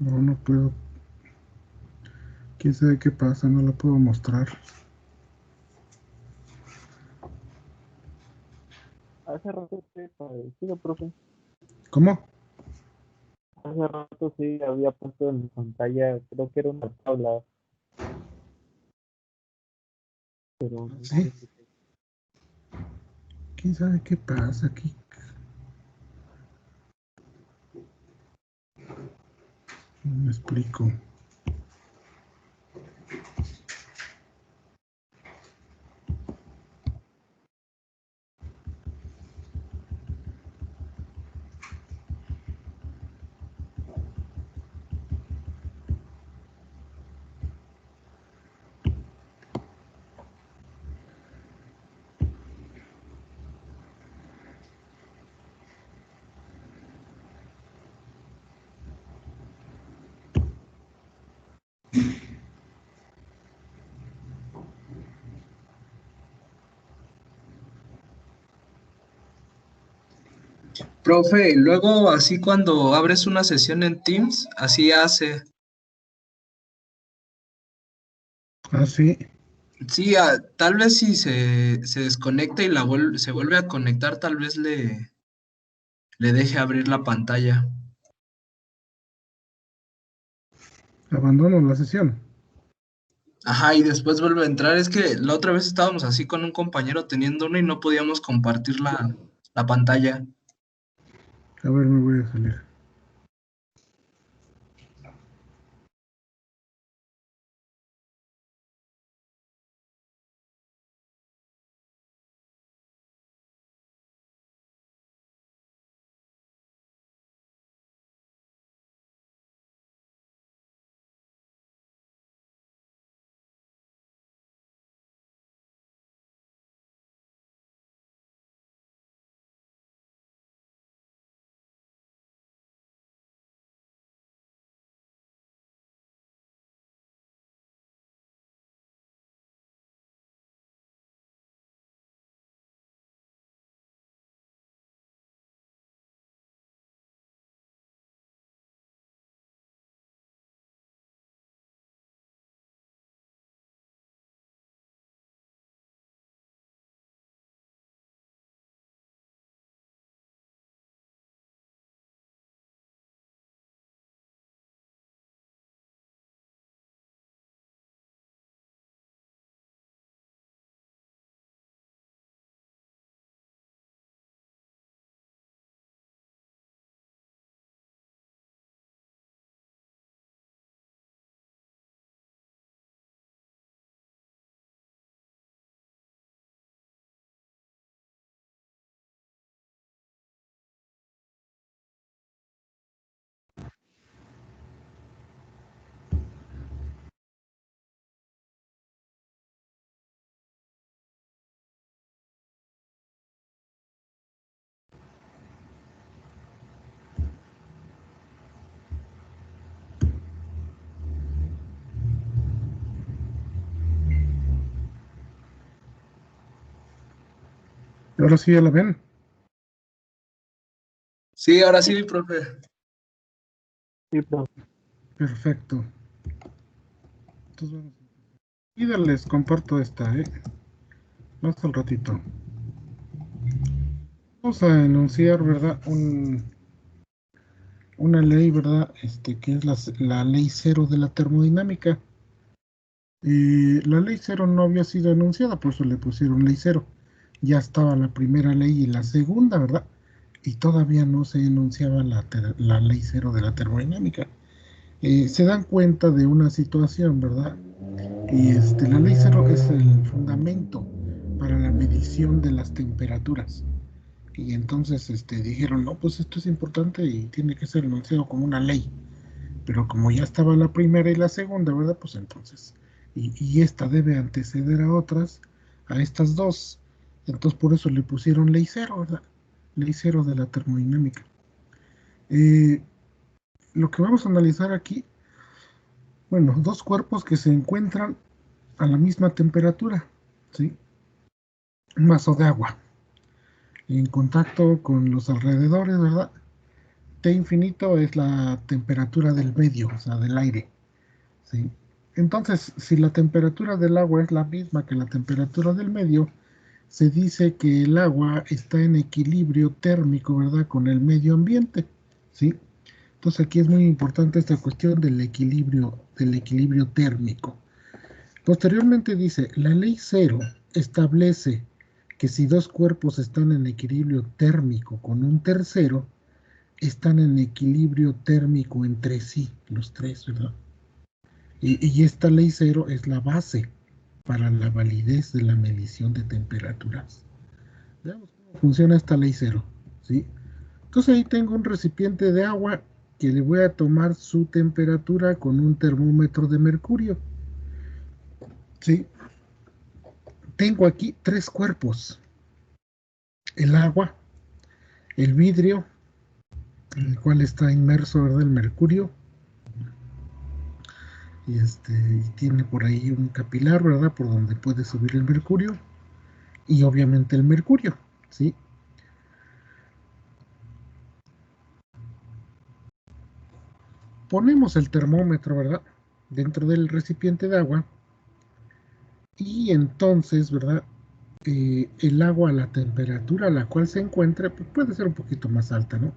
No, no puedo. ¿Quién sabe qué pasa? No lo puedo mostrar. Hace rato sí, parecido, profe. ¿Cómo? Hace rato sí había puesto en pantalla, creo que era una tabla, pero no Sí. sé si ¿Quién sabe qué pasa aquí? No me explico. Profe, luego así cuando abres una sesión en Teams, así hace. Ah, sí. Sí, tal vez si se desconecta y se vuelve a conectar, tal vez le deje abrir la pantalla. Abandono la sesión. Ajá, y después vuelve a entrar. Es que la otra vez estábamos así con un compañero teniendo uno y no podíamos compartir la pantalla. A ver, me voy a salir. Ahora sí ya la ven. Sí, ahora sí, profe. sí, profe. Perfecto. Entonces, y les comparto esta, más al ratito. Vamos a enunciar, ¿verdad? Una ley, ¿verdad? Que es la ley cero de la termodinámica. Y la ley cero no había sido enunciada, por eso le pusieron ley cero. Ya estaba la primera ley y la segunda, ¿verdad? Y todavía no se enunciaba la ley cero de la termodinámica. Se dan cuenta de una situación, ¿verdad? Y la ley cero es el fundamento para la medición de las temperaturas. Y entonces dijeron, no, pues esto es importante y tiene que ser enunciado como una ley. Pero como ya estaba la primera y la segunda, ¿verdad? Pues entonces, y esta debe anteceder a otras, a estas dos. Entonces por eso le pusieron ley cero, ¿verdad? Ley cero de la termodinámica. Eh, lo que vamos a analizar aquí, bueno, dos cuerpos que se encuentran a la misma temperatura, ¿sí? Un vaso de agua en contacto con los alrededores, ¿verdad? T infinito es la temperatura del medio, o sea, del aire, ¿sí? Entonces, si la temperatura del agua es la misma que la temperatura del medio, se dice que el agua está en equilibrio térmico, ¿verdad? Con el medio ambiente, ¿sí? Entonces aquí es muy importante esta cuestión del equilibrio térmico. Posteriormente dice, la ley cero establece que si dos cuerpos están en equilibrio térmico con un tercero, están en equilibrio térmico entre sí, los tres, ¿verdad? Y esta ley cero es la base para la validez de la medición de temperaturas. Veamos cómo funciona esta ley cero, ¿sí? Entonces ahí tengo un recipiente de agua que le voy a tomar su temperatura con un termómetro de mercurio, ¿sí? Tengo aquí tres cuerpos: el agua, el vidrio, en el cual está inmerso, ¿verdad?, el mercurio, y tiene por ahí un capilar, ¿verdad?, por donde puede subir el mercurio, y obviamente el mercurio, ¿sí? Ponemos el termómetro, ¿verdad?, dentro del recipiente de agua, y entonces, ¿verdad?, el agua a la temperatura a la cual se encuentre, pues puede ser un poquito más alta, ¿no?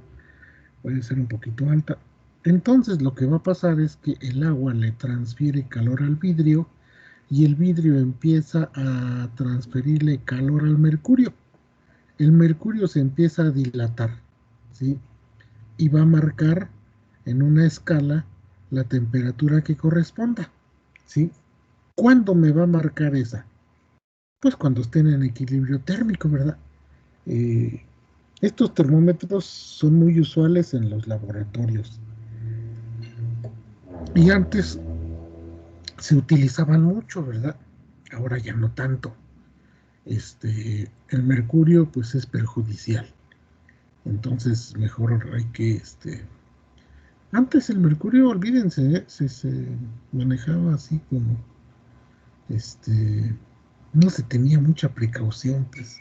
Puede ser un poquito alta. Entonces lo que va a pasar es que el agua le transfiere calor al vidrio y el vidrio empieza a transferirle calor al mercurio. El mercurio se empieza a dilatar, ¿sí? Y va a marcar en una escala la temperatura que corresponda, ¿sí? ¿Cuándo me va a marcar esa? Pues cuando estén en equilibrio térmico, ¿verdad? Eh, Estos termómetros son muy usuales en los laboratorios y antes se utilizaban mucho, ¿verdad? Ahora ya no tanto. El mercurio pues es perjudicial, entonces mejor hay que, antes el mercurio, olvídense, se manejaba así como, no se tenía mucha precaución, pues,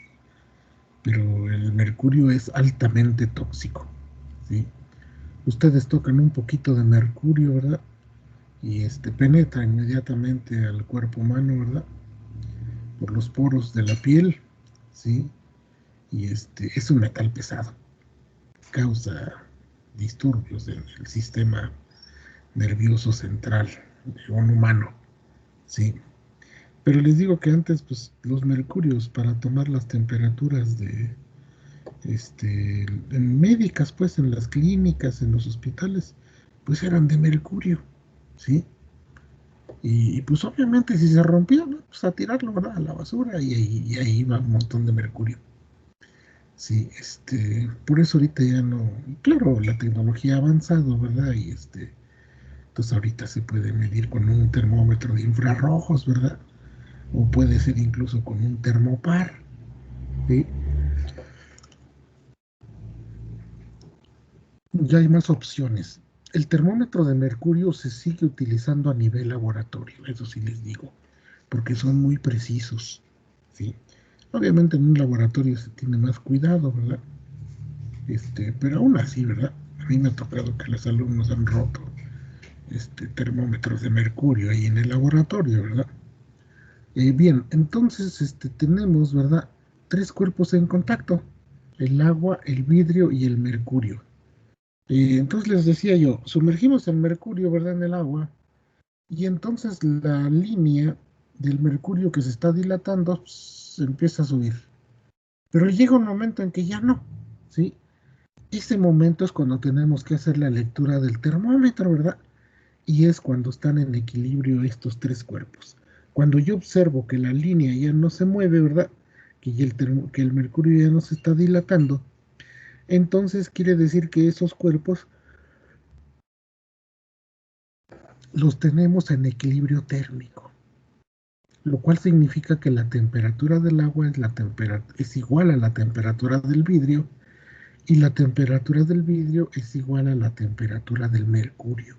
pero el mercurio es altamente tóxico, ¿sí? Ustedes tocan un poquito de mercurio, ¿verdad? Y penetra inmediatamente al cuerpo humano, ¿verdad? Por los poros de la piel, ¿sí? Y es un metal pesado, causa disturbios en el sistema nervioso central de un humano, ¿sí? Pero les digo que antes, pues, los mercurios para tomar las temperaturas en médicas, pues, en las clínicas, en los hospitales, pues eran de mercurio, ¿sí? Y pues obviamente si se rompía, ¿no?, pues a tirarlo, ¿verdad?, a la basura y ahí va un montón de mercurio. Sí, por eso ahorita ya no, claro, la tecnología ha avanzado, ¿verdad? Y entonces ahorita se puede medir con un termómetro de infrarrojos, ¿verdad? O puede ser incluso con un termopar, ¿sí? Ya hay más opciones. El termómetro de mercurio se sigue utilizando a nivel laboratorio, eso sí les digo, porque son muy precisos, ¿sí? Obviamente en un laboratorio se tiene más cuidado, ¿verdad? Pero aún así, ¿verdad? A mí me ha tocado que los alumnos han roto termómetros de mercurio ahí en el laboratorio, ¿verdad? Bien, entonces tenemos, ¿verdad?, tres cuerpos en contacto: el agua, el vidrio y el mercurio. Entonces les decía yo, sumergimos el mercurio, ¿verdad?, en el agua, y entonces la línea del mercurio que se está dilatando se empieza a subir. Pero llega un momento en que ya no, ¿sí? Ese momento es cuando tenemos que hacer la lectura del termómetro, ¿verdad? Y es cuando están en equilibrio estos tres cuerpos. Cuando yo observo que la línea ya no se mueve, ¿verdad?, que el mercurio ya no se está dilatando, entonces quiere decir que esos cuerpos los tenemos en equilibrio térmico, lo cual significa que la temperatura del agua es igual a la temperatura del vidrio y la temperatura del vidrio es igual a la temperatura del mercurio.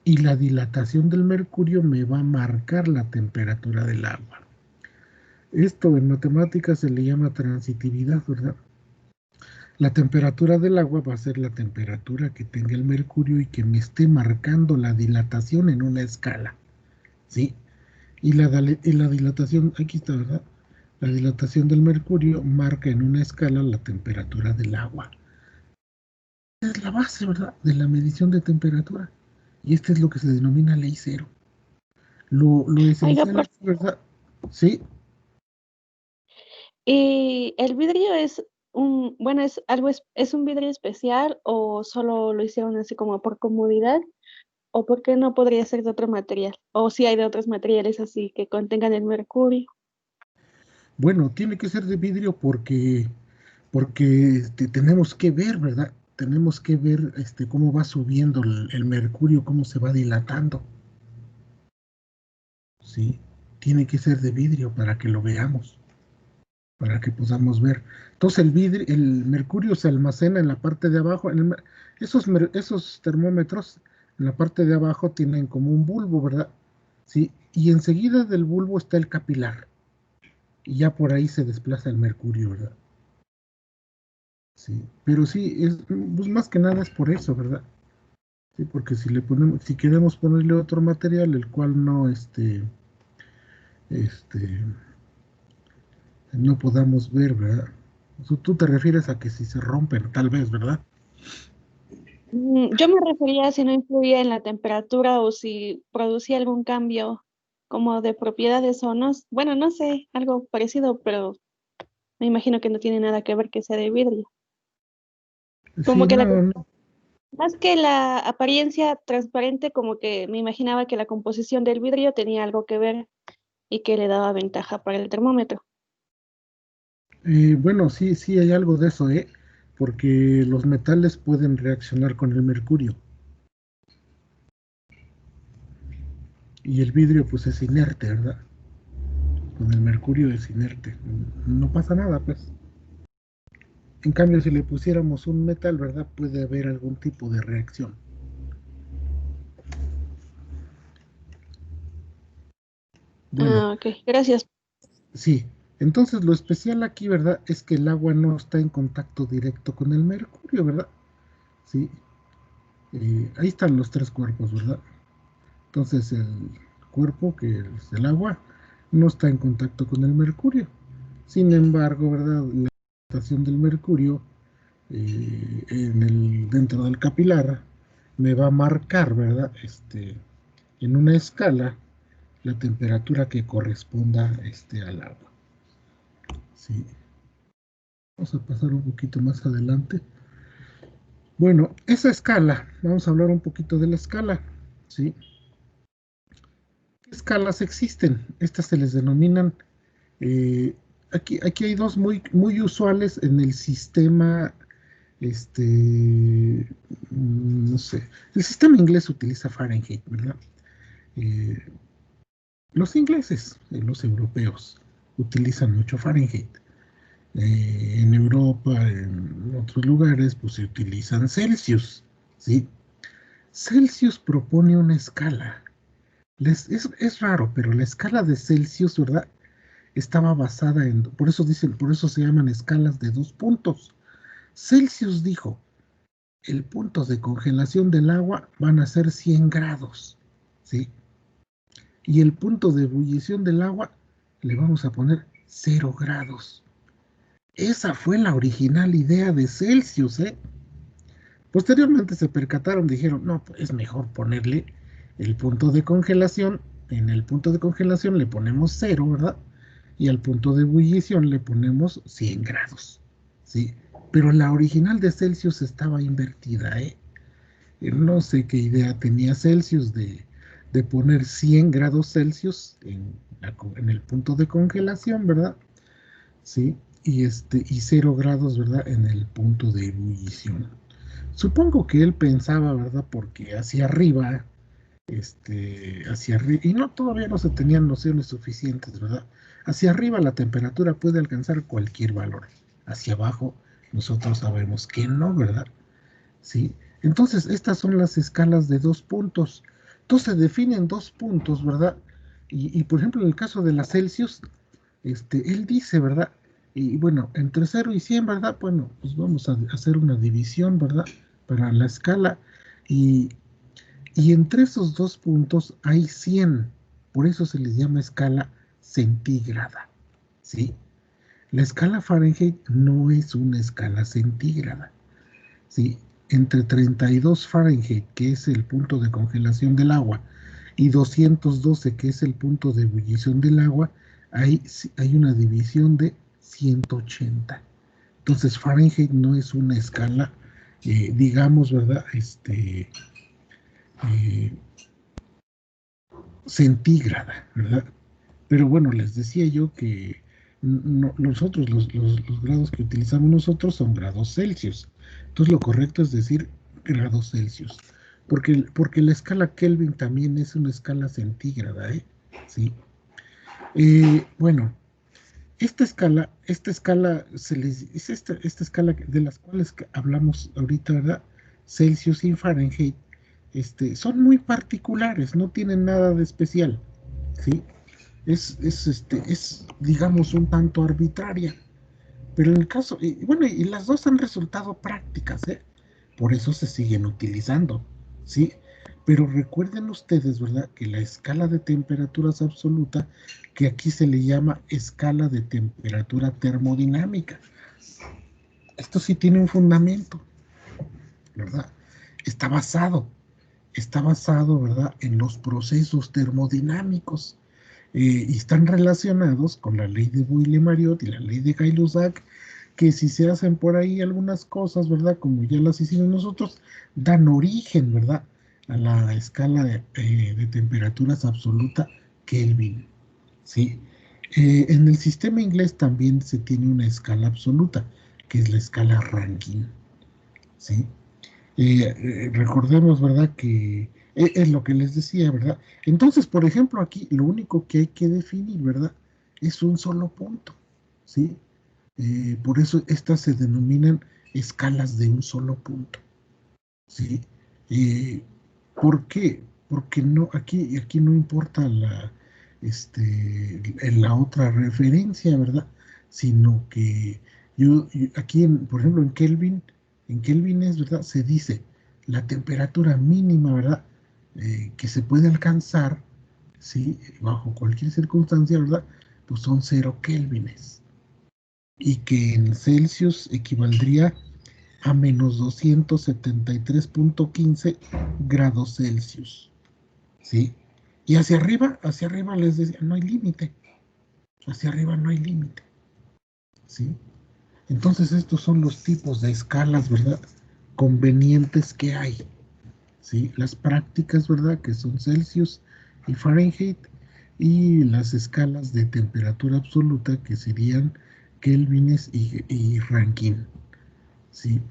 Y la dilatación del mercurio me va a marcar la temperatura del agua. Esto en matemáticas se le llama transitividad, ¿verdad? La temperatura del agua va a ser la temperatura que tenga el mercurio y que me esté marcando la dilatación en una escala, ¿sí? Y la dilatación, aquí está, ¿verdad? La dilatación del mercurio marca en una escala la temperatura del agua. Esta es la base, ¿verdad? De la medición de temperatura. Y este es lo que se denomina ley cero. Lo Oiga, esencial aquí, ¿verdad? Sí, ¿y el vidrio es bueno, es un vidrio especial o solo lo hicieron así como por comodidad? ¿O por qué no podría ser de otro material? O si hay de otros materiales así que contengan el mercurio. bueno, tiene que ser de vidrio porque tenemos que ver, ¿verdad? Tenemos que ver cómo va subiendo el mercurio, cómo se va dilatando. Sí, tiene que ser de vidrio para que lo veamos, para que podamos ver. Entonces el mercurio se almacena en la parte de abajo. Esos termómetros en la parte de abajo tienen como un bulbo, ¿verdad? Sí, y enseguida del bulbo está el capilar. Y ya por ahí se desplaza el mercurio, ¿verdad? Sí, pero sí, pues más que nada es por eso, ¿verdad? Sí, porque si queremos ponerle otro material, el cual este, no podamos ver, ¿verdad? Tú te refieres a que si se rompen, tal vez, ¿verdad? Yo me refería a si no influía en la temperatura o si producía algún cambio como de propiedades o no. Bueno, no sé, algo parecido, pero me imagino que no tiene nada que ver que sea de vidrio. Sí, Como que no, no. más que la apariencia transparente, como que me imaginaba que la composición del vidrio tenía algo que ver y que le daba ventaja para el termómetro. Bueno, sí, sí hay algo de eso, ¿eh? Porque los metales pueden reaccionar con el mercurio y el vidrio pues es inerte, ¿verdad? Con el mercurio es inerte, no pasa nada, pues. En cambio, si le pusiéramos un metal, ¿verdad? Puede haber algún tipo de reacción. Bueno, Ah, ok, gracias. sí. Entonces, lo especial aquí, ¿verdad? Es que el agua no está en contacto directo con el mercurio, ¿verdad? Sí. Ahí están los tres cuerpos, ¿verdad? Entonces, el cuerpo, que es el agua, no está en contacto con el mercurio. Sin embargo, ¿verdad? La estación del mercurio dentro del capilar me va a marcar, ¿verdad? En una escala la temperatura que corresponda al agua. Sí. Vamos a pasar un poquito más adelante. Bueno, esa escala, vamos a hablar un poquito de la escala. ¿Sí? ¿Qué escalas existen? Estas se les denominan, eh, aquí hay dos muy usuales en el sistema, no sé, el sistema inglés utiliza Fahrenheit, ¿verdad? Eh, los ingleses, los europeos, utilizan mucho Fahrenheit. En Europa, en otros lugares, pues se utilizan Celsius, ¿sí? Celsius propone una escala. Es raro, pero la escala de Celsius, ¿verdad? Estaba basada por eso se llaman escalas de 2 puntos. Celsius dijo, el punto de congelación del agua van a ser 100 grados, ¿sí? Y el punto de ebullición del agua le vamos a poner 0 grados. Esa fue la original idea de Celsius, ¿eh? Posteriormente se percataron, dijeron, no, pues es mejor ponerle el punto de congelación. En el punto de congelación le ponemos 0, ¿verdad? Y al punto de ebullición le ponemos 100 grados, ¿sí? Pero la original de Celsius estaba invertida, ¿eh? No sé qué idea tenía Celsius de poner 100 grados Celsius en el punto de congelación, ¿verdad? Sí, y 0 grados, ¿verdad? En el punto de ebullición. Supongo que él pensaba, ¿verdad? Porque hacia arriba, y no, todavía no se tenían nociones suficientes, ¿verdad? Hacia arriba la temperatura puede alcanzar cualquier valor. Hacia abajo nosotros sabemos que no, ¿verdad? Sí. Entonces, estas son las escalas de 2 puntos. Entonces, se definen 2 puntos, ¿verdad? Por ejemplo, en el caso de la Celsius, él dice, ¿verdad? Y bueno, entre 0 y 100, ¿verdad? Bueno, pues vamos a hacer una división, ¿verdad? Para la escala. Y entre esos dos puntos hay 100. Por eso se les llama escala centígrada, ¿sí? La escala Fahrenheit no es una escala centígrada, ¿sí? Entre 32 Fahrenheit, que es el punto de congelación del agua, y 212, que es el punto de ebullición del agua, hay una división de 180. Entonces Fahrenheit no es una escala, digamos, ¿verdad? Centígrada, ¿verdad? Pero bueno, les decía yo que nosotros, los grados que utilizamos nosotros son grados Celsius. Entonces lo correcto es decir grados Celsius. Porque la escala Kelvin también es una escala centígrada, ¿eh? Sí. Bueno, esta escala es esta escala de las cuales hablamos ahorita, ¿verdad? Celsius y Fahrenheit, son muy particulares, no tienen nada de especial, ¿sí? Es, digamos, un tanto arbitraria. Pero en el caso, bueno, y las dos han resultado prácticas, ¿eh? Por eso se siguen utilizando, ¿sí? Pero recuerden ustedes, ¿verdad? Que la escala de temperaturas absoluta, que aquí se le llama escala de temperatura termodinámica. Esto sí tiene un fundamento, ¿verdad? Está basado, ¿verdad? En los procesos termodinámicos. Y están relacionados con la ley de Boyle-Mariotte y la ley de Gay-Lussac, que si se hacen por ahí algunas cosas, ¿verdad? Como ya las hicimos nosotros, dan origen, ¿verdad? A la escala de temperaturas absoluta Kelvin, ¿sí? En el sistema inglés también se tiene una escala absoluta, que es la escala Rankine, ¿sí? Recordemos, ¿verdad? Que es lo que les decía, ¿verdad? Entonces, por ejemplo, aquí lo único que hay que definir, ¿verdad? Es un solo punto, ¿sí? Por eso estas se denominan escalas de un solo punto, ¿sí? ¿Por qué? Porque no, aquí no importa la otra referencia, ¿verdad? Sino que aquí, por ejemplo, en Kelvin es, ¿verdad? Se dice la temperatura mínima, ¿verdad? Que se puede alcanzar, ¿sí? Bajo cualquier circunstancia, ¿verdad? Pues son 0 kelvines. Y que en Celsius equivaldría a menos 273.15 grados Celsius, ¿sí? Y hacia arriba les decía, no hay límite. Hacia arriba no hay límite, ¿sí? Entonces estos son los tipos de escalas, ¿verdad? Convenientes que hay, ¿sí? Las prácticas, ¿verdad? Que son Celsius y Fahrenheit, y las escalas de temperatura absoluta que serían Kelvines y Rankine, ¿sí?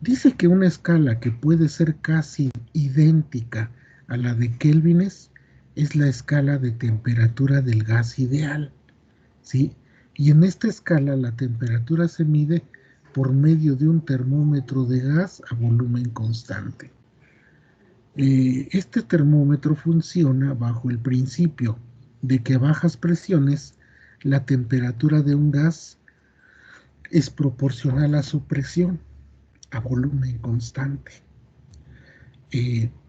Dice que una escala que puede ser casi idéntica a la de Kelvines es la escala de temperatura del gas ideal, ¿sí? Y en esta escala la temperatura se mide por medio de un termómetro de gas a volumen constante. Este termómetro funciona bajo el principio de que a bajas presiones la temperatura de un gas es proporcional a su presión a volumen constante.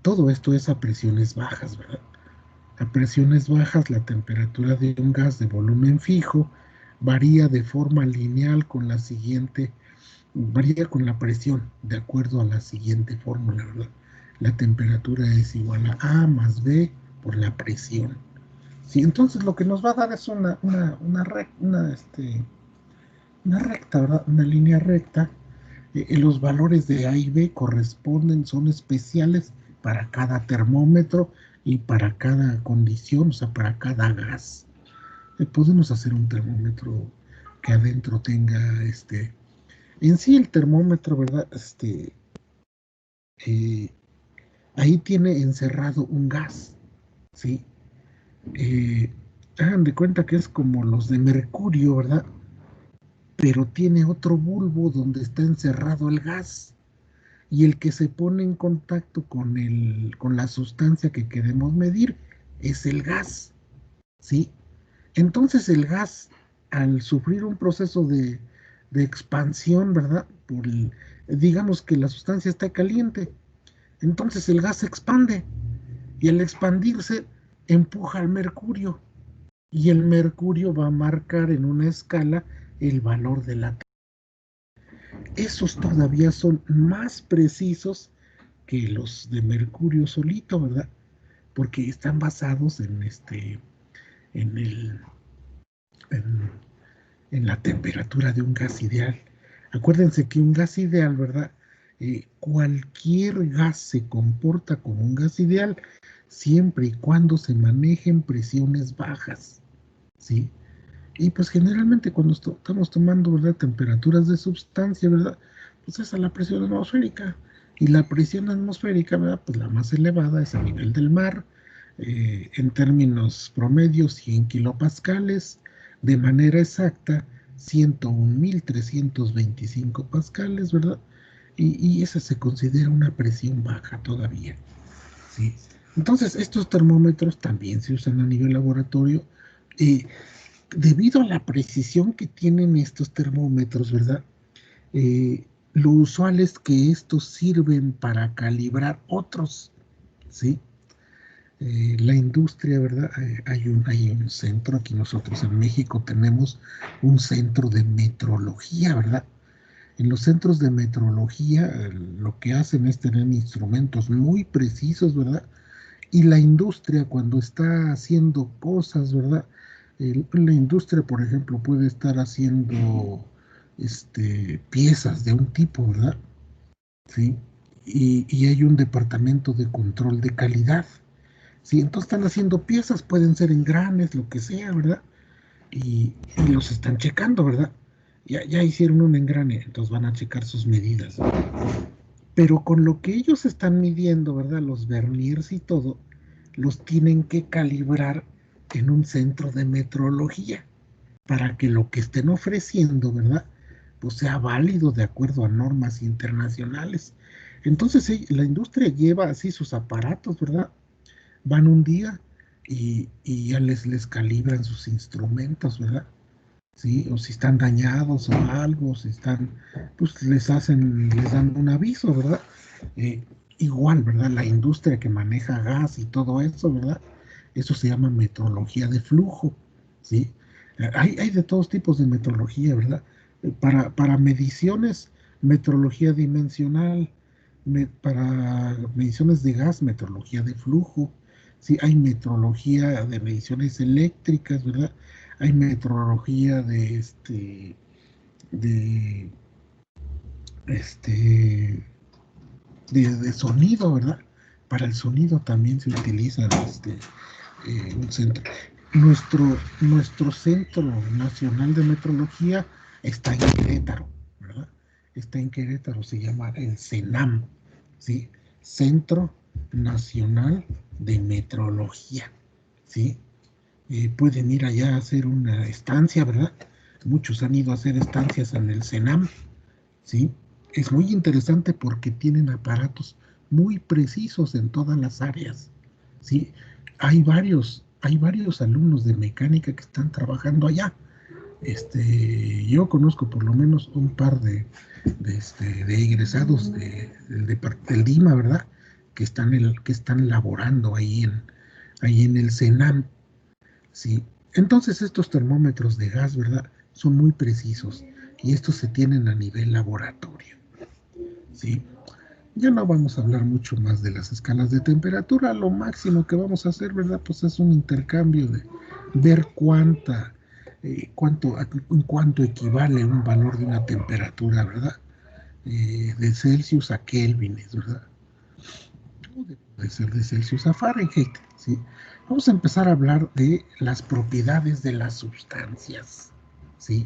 Todo esto es a presiones bajas, ¿verdad? A presiones bajas la temperatura de un gas de volumen fijo varía de forma lineal con la siguiente, varía con la presión, de acuerdo a la siguiente fórmula, ¿verdad? La temperatura es igual a A más B por la presión. Sí, entonces lo que nos va a dar es una recta, ¿verdad? Una línea recta. Los valores de A y B corresponden, son especiales para cada termómetro y para cada condición, o sea, para cada gas. Podemos hacer un termómetro que adentro tenga, en sí el termómetro, ¿verdad? Ahí tiene encerrado un gas, ¿sí? Hagan de cuenta que es como los de mercurio, ¿verdad? Pero tiene otro bulbo donde está encerrado el gas. Y el que se pone en contacto con la sustancia que queremos medir es el gas, ¿sí? Entonces el gas al sufrir un proceso de expansión, ¿verdad? Digamos que la sustancia está caliente, entonces el gas se expande y al expandirse empuja al mercurio y el mercurio va a marcar en una escala el valor de la temperatura. Esos todavía son más precisos que los de mercurio solito, ¿verdad? Porque están basados en en el en, en la temperatura de un gas ideal. Acuérdense que un gas ideal, ¿verdad? Cualquier gas se comporta como un gas ideal siempre y cuando se manejen presiones bajas, ¿sí? Y pues generalmente cuando estamos tomando, ¿verdad?, temperaturas de sustancia, ¿verdad?, pues es a la presión atmosférica. Y la presión atmosférica, ¿verdad?, pues la más elevada es a nivel del mar, en términos promedios 100 kilopascales, de manera exacta 101.325 pascales, ¿verdad? Y esa se considera una presión baja todavía, ¿sí? Entonces, estos termómetros también se usan a nivel laboratorio. Debido a la precisión que tienen estos termómetros, ¿verdad? Lo usual es que estos sirven para calibrar otros, ¿sí? La industria, ¿verdad? Hay un centro, aquí nosotros en México tenemos un centro de metrología, ¿verdad? En los centros de metrología lo que hacen es tener instrumentos muy precisos, ¿verdad? Y la industria cuando está haciendo cosas, ¿verdad? La industria, por ejemplo, puede estar haciendo piezas de un tipo, ¿verdad? ¿Sí? Y hay un departamento de control de calidad. Sí, entonces están haciendo piezas, pueden ser engranes, lo que sea, ¿verdad? Y los están checando, ¿verdad? Ya hicieron un engrane, entonces van a checar sus medidas. Pero con lo que ellos están midiendo, ¿verdad? Los verniers y todo, los tienen que calibrar en un centro de metrología para que lo que estén ofreciendo, ¿verdad?, pues sea válido de acuerdo a normas internacionales. Entonces la industria lleva así sus aparatos, ¿verdad? Van un día y ya les calibran sus instrumentos, ¿verdad? Sí, o si están dañados o algo, si están, pues les dan un aviso, ¿verdad? Eh, Igual, ¿verdad? La industria que maneja gas y todo eso, ¿verdad? Eso se llama metrología de flujo, ¿sí? Hay de todos tipos de metrología, ¿verdad? Para mediciones, metrología dimensional, para mediciones de gas, metrología de flujo, ¿sí? Hay metrología de mediciones eléctricas, ¿verdad? Hay metrología de, este, de sonido, ¿verdad? Para el sonido también se utiliza un centro. Nuestro Centro Nacional de Metrología está en Querétaro, ¿verdad? Está en Querétaro, se llama el CENAM, ¿sí? Centro Nacional de Metrología, ¿sí? Pueden ir allá a hacer una estancia, ¿verdad? Muchos han ido a hacer estancias en el CENAM, ¿sí? Es muy interesante porque tienen aparatos muy precisos en todas las áreas, ¿sí? Hay varios alumnos de mecánica que están trabajando allá. Yo conozco por lo menos un par de egresados del DIMA, ¿verdad? Que están laborando ahí en el CENAM, ¿sí? Entonces estos termómetros de gas, ¿verdad?, son muy precisos y estos se tienen a nivel laboratorio, ¿sí? Ya no vamos a hablar mucho más de las escalas de temperatura. Lo máximo que vamos a hacer, ¿verdad?, pues es un intercambio de ver en cuánto equivale un valor de una temperatura, ¿verdad?, de Celsius a Kelvines, ¿verdad? Puede ser de Celsius a Fahrenheit, ¿sí? Vamos a empezar a hablar de las propiedades de las sustancias, ¿sí?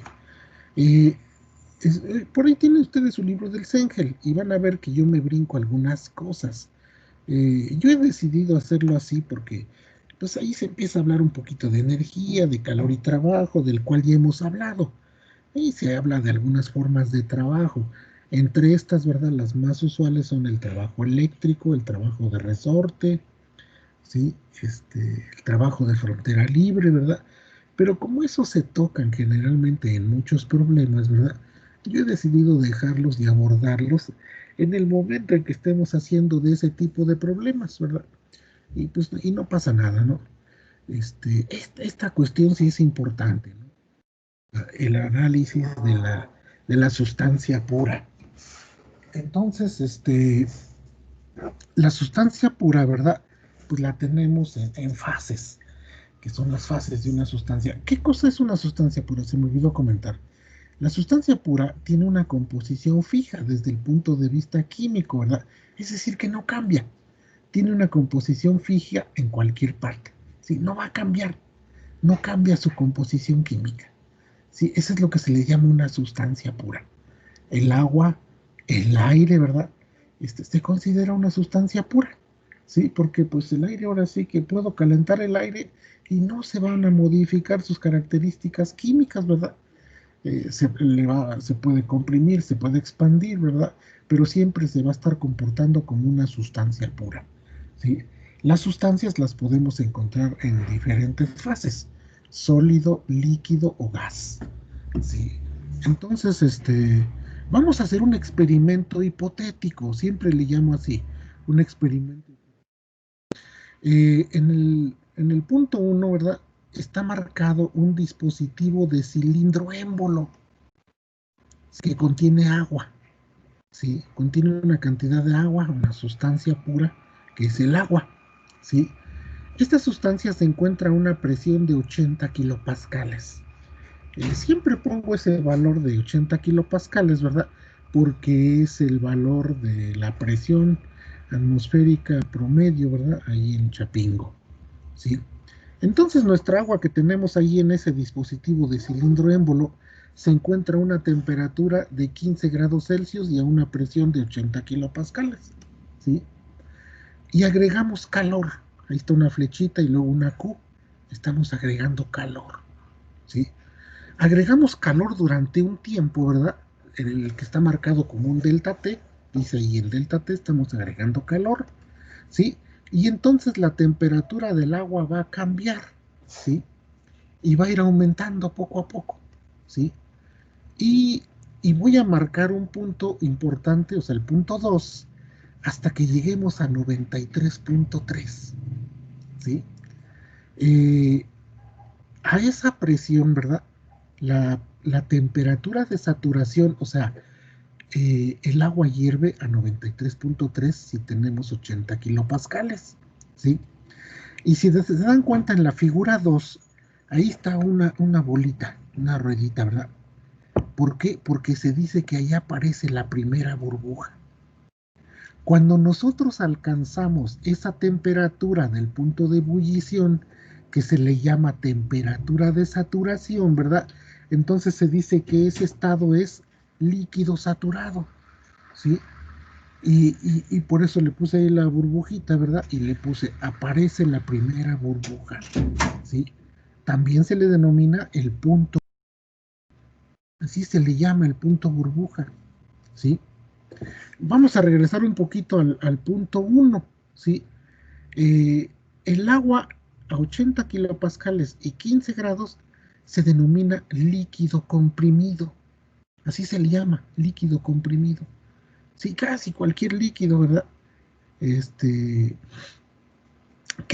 Por ahí tienen ustedes su libro del Cengel y van a ver que yo me brinco algunas cosas. Yo he decidido hacerlo así porque pues ahí se empieza a hablar un poquito de energía, de calor y trabajo, del cual ya hemos hablado. Y se habla de algunas formas de trabajo. Entre estas, ¿verdad?, las más usuales son el trabajo eléctrico, el trabajo de resorte, ¿sí? El trabajo de frontera libre, ¿verdad? Pero como esos se tocan generalmente en muchos problemas, ¿verdad? Yo he decidido dejarlos y abordarlos en el momento en que estemos haciendo de ese tipo de problemas, ¿verdad? Y pues y no pasa nada, ¿no? Esta cuestión sí es importante, ¿no? El análisis de la sustancia pura. Entonces, la sustancia pura, ¿verdad? Pues la tenemos en fases, que son las fases de una sustancia. ¿Qué cosa es una sustancia pura? Se me olvidó comentar. La sustancia pura tiene una composición fija desde el punto de vista químico, ¿verdad? Es decir, que no cambia. Tiene una composición fija en cualquier parte. ¿Sí? No va a cambiar. No cambia su composición química. ¿Sí? Eso es lo que se le llama una sustancia pura. El agua, el aire, ¿verdad? Se considera una sustancia pura. ¿Sí? Porque pues el aire ahora sí que puedo calentar el aire y no se van a modificar sus características químicas, ¿verdad? Se puede comprimir, se puede expandir, ¿verdad? Pero siempre se va a estar comportando como una sustancia pura, ¿sí? Las sustancias las podemos encontrar en diferentes fases, sólido, líquido o gas, ¿sí? Entonces, vamos a hacer un experimento hipotético, siempre le llamo así, un experimento. En el punto 1, ¿verdad? Está marcado un dispositivo de cilindro émbolo que contiene agua, ¿sí? Contiene una cantidad de agua, una sustancia pura, que es el agua, ¿sí? Esta sustancia se encuentra a una presión de 80 kilopascales. Siempre pongo ese valor de 80 kilopascales, ¿verdad? Porque es el valor de la presión atmosférica promedio, ¿verdad? Ahí en Chapingo, ¿sí? Entonces nuestra agua que tenemos ahí en ese dispositivo de cilindro émbolo se encuentra a una temperatura de 15 grados Celsius y a una presión de 80 kilopascales, ¿sí? Y agregamos calor. Ahí está una flechita y luego una Q. Estamos agregando calor, ¿sí? Agregamos calor durante un tiempo, ¿verdad? El que está marcado como un delta T, dice ahí en delta T estamos agregando calor, ¿sí? Y entonces la temperatura del agua va a cambiar, ¿sí? Y va a ir aumentando poco a poco, ¿sí? Y, y voy a marcar un punto importante, o sea, el punto 2, hasta que lleguemos a 93.3, ¿sí? A esa presión, ¿verdad? La temperatura de saturación, o sea, el agua hierve a 93.3 si tenemos 80 kilopascales, ¿sí? Y si se dan cuenta en la figura 2, ahí está una bolita, una ruedita, ¿verdad? ¿Por qué? Porque se dice que ahí aparece la primera burbuja. Cuando nosotros alcanzamos esa temperatura del punto de ebullición, que se le llama temperatura de saturación, ¿verdad? Entonces se dice que ese estado es líquido saturado, ¿sí? Y por eso le puse ahí la burbujita, ¿verdad? Y le puse, aparece la primera burbuja, ¿sí? También se le denomina el punto, así se le llama el punto burbuja, ¿sí? Vamos a regresar un poquito al punto 1, ¿sí? El agua a 80 kilopascales y 15 grados se denomina líquido comprimido, así se le llama, líquido comprimido. Sí, casi cualquier líquido, ¿verdad? Que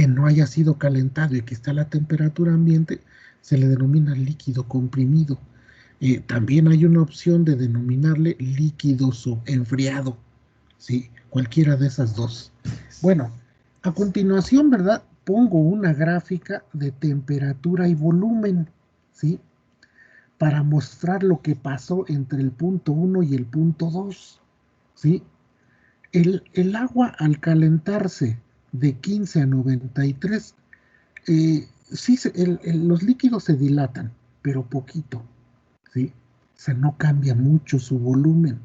no haya sido calentado y que está a la temperatura ambiente, se le denomina líquido comprimido. También hay una opción de denominarle líquido enfriado, ¿sí? Cualquiera de esas dos. Bueno, a continuación, ¿verdad? Pongo una gráfica de temperatura y volumen, ¿sí? Para mostrar lo que pasó entre el punto 1 y el punto 2, ¿sí? El agua al calentarse de 15 a 93, sí, los líquidos se dilatan, pero poquito, ¿sí? O sea, no cambia mucho su volumen.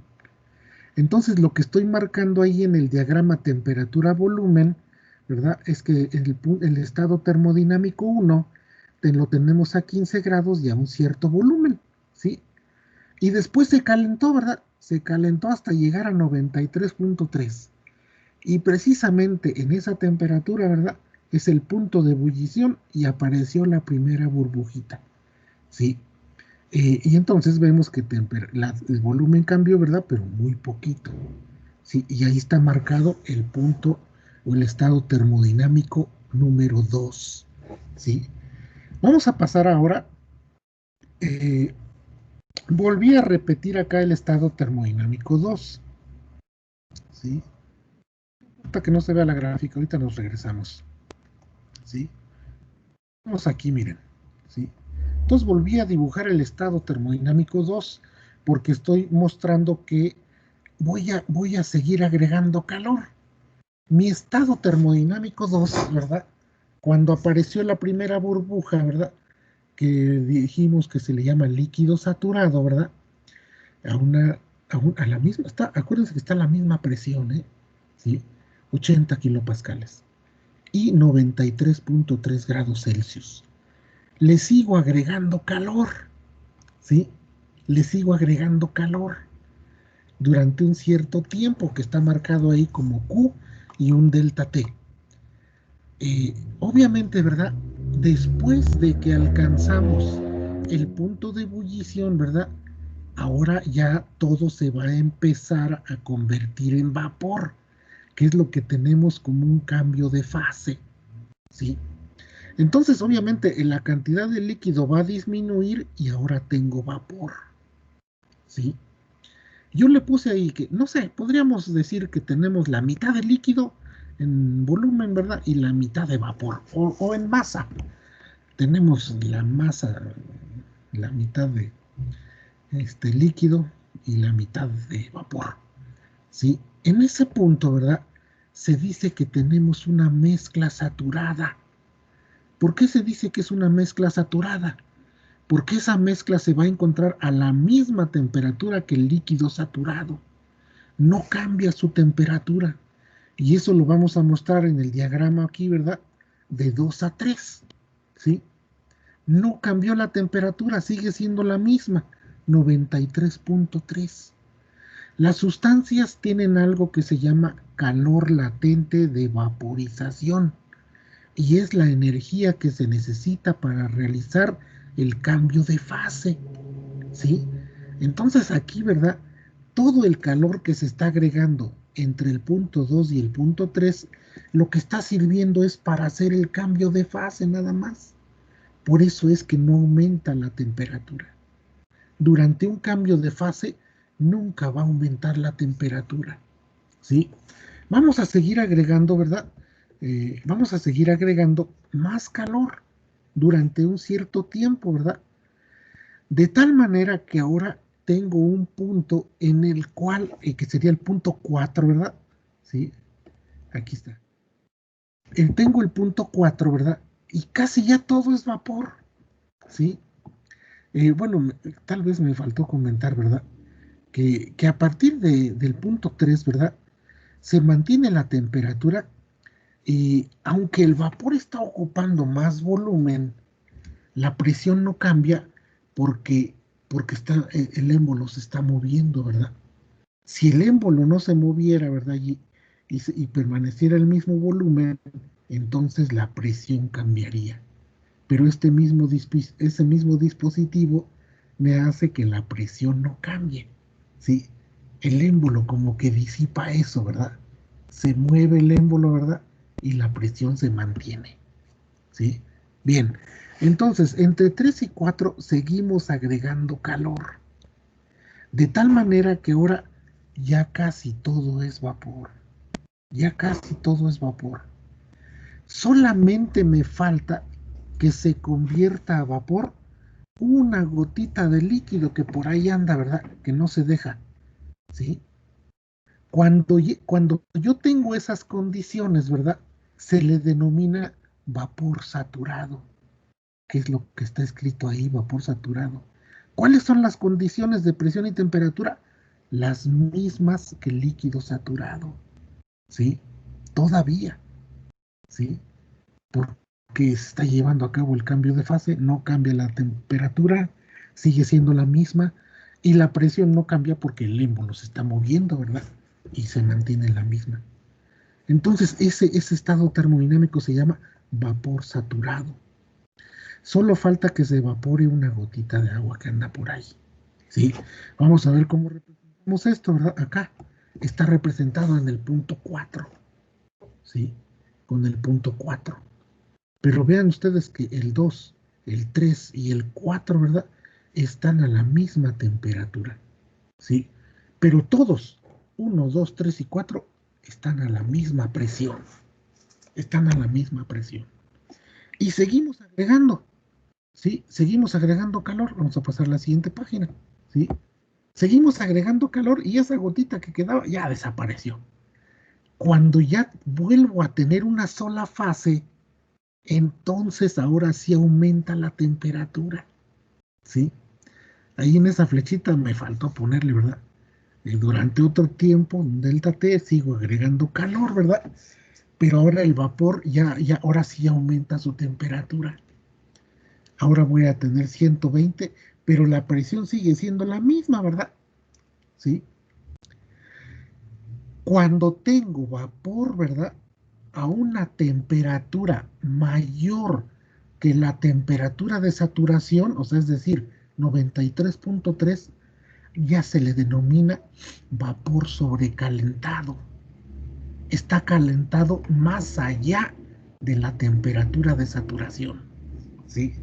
Entonces, lo que estoy marcando ahí en el diagrama temperatura-volumen, ¿verdad? Es que el estado termodinámico 1 lo tenemos a 15 grados y a un cierto volumen, ¿sí? Y después se calentó, ¿verdad? Se calentó hasta llegar a 93.3. Y precisamente en esa temperatura, ¿verdad? Es el punto de ebullición y apareció la primera burbujita. ¿sí? Y entonces vemos que el volumen cambió, ¿verdad? Pero muy poquito, ¿sí? Y ahí está marcado el punto o el estado termodinámico número 2, ¿sí? Vamos a pasar ahora, volví a repetir acá el estado termodinámico 2, ¿sí? Hasta que no se vea la gráfica, ahorita nos regresamos, ¿sí? Vamos aquí, miren, ¿sí? Entonces volví a dibujar el estado termodinámico 2 porque estoy mostrando que voy a seguir agregando calor. Mi estado termodinámico 2, ¿verdad? Cuando apareció la primera burbuja, ¿verdad? Que dijimos que se le llama líquido saturado, ¿verdad? A la misma, acuérdense que está a la misma presión, ¿eh? ¿Sí? 80 kilopascales y 93.3 grados Celsius. Le sigo agregando calor, ¿sí? Le sigo agregando calor durante un cierto tiempo que está marcado ahí como Q y un delta T. Obviamente, ¿verdad? Después de que alcanzamos el punto de ebullición, ¿verdad? Ahora ya todo se va a empezar a convertir en vapor, que es lo que tenemos como un cambio de fase, ¿sí? Entonces, obviamente, la cantidad de líquido va a disminuir y ahora tengo vapor, ¿sí? Yo le puse ahí que, no sé, podríamos decir que tenemos la mitad de líquido en volumen, ¿verdad? Y la mitad de vapor, o en masa. Tenemos la masa, la mitad de líquido y la mitad de vapor, ¿sí? En ese punto, ¿verdad? Se dice que tenemos una mezcla saturada. ¿Por qué se dice que es una mezcla saturada? Porque esa mezcla se va a encontrar a la misma temperatura que el líquido saturado. No cambia su temperatura. Y eso lo vamos a mostrar en el diagrama aquí, ¿verdad? De 2 a 3, ¿sí? No cambió la temperatura, sigue siendo la misma, 93.3. Las sustancias tienen algo que se llama calor latente de vaporización y es la energía que se necesita para realizar el cambio de fase, ¿sí? Entonces aquí, ¿verdad? Todo el calor que se está agregando entre el punto 2 y el punto 3, lo que está sirviendo es para hacer el cambio de fase nada más. Por eso es que no aumenta la temperatura. Durante un cambio de fase nunca va a aumentar la temperatura, ¿sí? Vamos a seguir agregando, ¿verdad? Vamos a seguir agregando más calor durante un cierto tiempo, ¿verdad? De tal manera que ahora tengo un punto en el cual, que sería el punto 4, ¿verdad? Sí, aquí está. Tengo el punto 4, ¿verdad? Y casi ya todo es vapor, ¿sí? Bueno, tal vez me faltó comentar, ¿verdad? Que a partir del punto 3, ¿verdad? Se mantiene la temperatura y aunque el vapor está ocupando más volumen, la presión no cambia porque, el émbolo se está moviendo, ¿verdad? Si el émbolo no se moviera, ¿verdad? Y permaneciera el mismo volumen, entonces la presión cambiaría. Pero ese mismo dispositivo me hace que la presión no cambie, ¿sí? El émbolo como que disipa eso, ¿verdad? Se mueve el émbolo, ¿verdad? Y la presión se mantiene, ¿sí? Bien, entonces entre 3 y 4 seguimos agregando calor, de tal manera que ahora ya casi todo es vapor, ya casi todo es vapor. Solamente me falta que se convierta a vapor una gotita de líquido que por ahí anda, ¿verdad? Que no se deja, ¿sí? Cuando yo tengo esas condiciones, ¿verdad? Se le denomina vapor saturado, que es lo que está escrito ahí, vapor saturado. ¿Cuáles son las condiciones de presión y temperatura? Las mismas que el líquido saturado, ¿sí? Todavía, ¿sí? Porque se está llevando a cabo el cambio de fase, no cambia la temperatura, sigue siendo la misma, y la presión no cambia porque el émbolo se está moviendo, ¿verdad? Y se mantiene la misma. Entonces, ese estado termodinámico se llama vapor saturado. Solo falta que se evapore una gotita de agua que anda por ahí. ¿Sí? Vamos a ver cómo representamos esto, ¿verdad? Acá está representado en el punto 4. ¿Sí? Con el punto 4. Pero vean ustedes que el 2, el 3 y el 4, ¿verdad? Están a la misma temperatura. ¿Sí? Pero todos, 1, 2, 3 y 4, están a la misma presión. Están a la misma presión. Y seguimos agregando. ¿Sí? Seguimos agregando calor. Vamos a pasar a la siguiente página. ¿Sí? Seguimos agregando calor y esa gotita que quedaba ya desapareció. Cuando ya vuelvo a tener una sola fase, entonces ahora sí aumenta la temperatura. ¿Sí? Ahí en esa flechita me faltó ponerle, ¿verdad? Y durante otro tiempo, delta T, sigo agregando calor, ¿verdad? Pero ahora el vapor ahora sí aumenta su temperatura. Ahora voy a tener 120, pero la presión sigue siendo la misma, ¿verdad? ¿Sí? Cuando tengo vapor, ¿verdad? A una temperatura mayor que la temperatura de saturación, o sea, es decir, 93.3, ya se le denomina vapor sobrecalentado. Está calentado más allá de la temperatura de saturación. ¿Sí?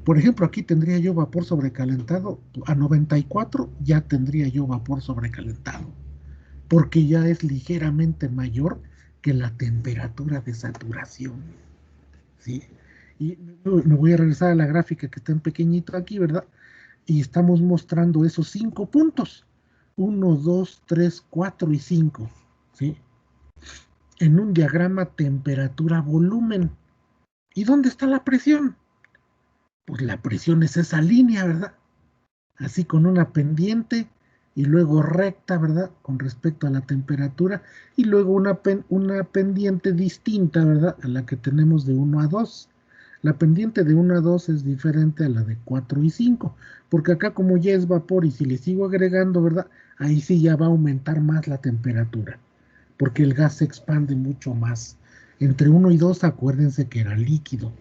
Por ejemplo, aquí tendría yo vapor sobrecalentado a 94, ya tendría yo vapor sobrecalentado, porque ya es ligeramente mayor que la temperatura de saturación. ¿Sí? Y me voy a regresar a la gráfica que está en pequeñito aquí, ¿verdad? Y estamos mostrando esos 5 puntos. 1, 2, 3, 4 y 5. ¿Sí? En un diagrama temperatura-volumen. ¿Y dónde está la presión? Pues la presión es esa línea, ¿verdad? Así con una pendiente y luego recta, ¿verdad? Con respecto a la temperatura y luego una pendiente distinta, ¿verdad? A la que tenemos de 1 a 2. La pendiente de 1 a 2 es diferente a la de 4 y 5, porque acá como ya es vapor y si le sigo agregando, ¿verdad? Ahí sí ya va a aumentar más la temperatura, porque el gas se expande mucho más. Entre 1 y 2, acuérdense que era líquido.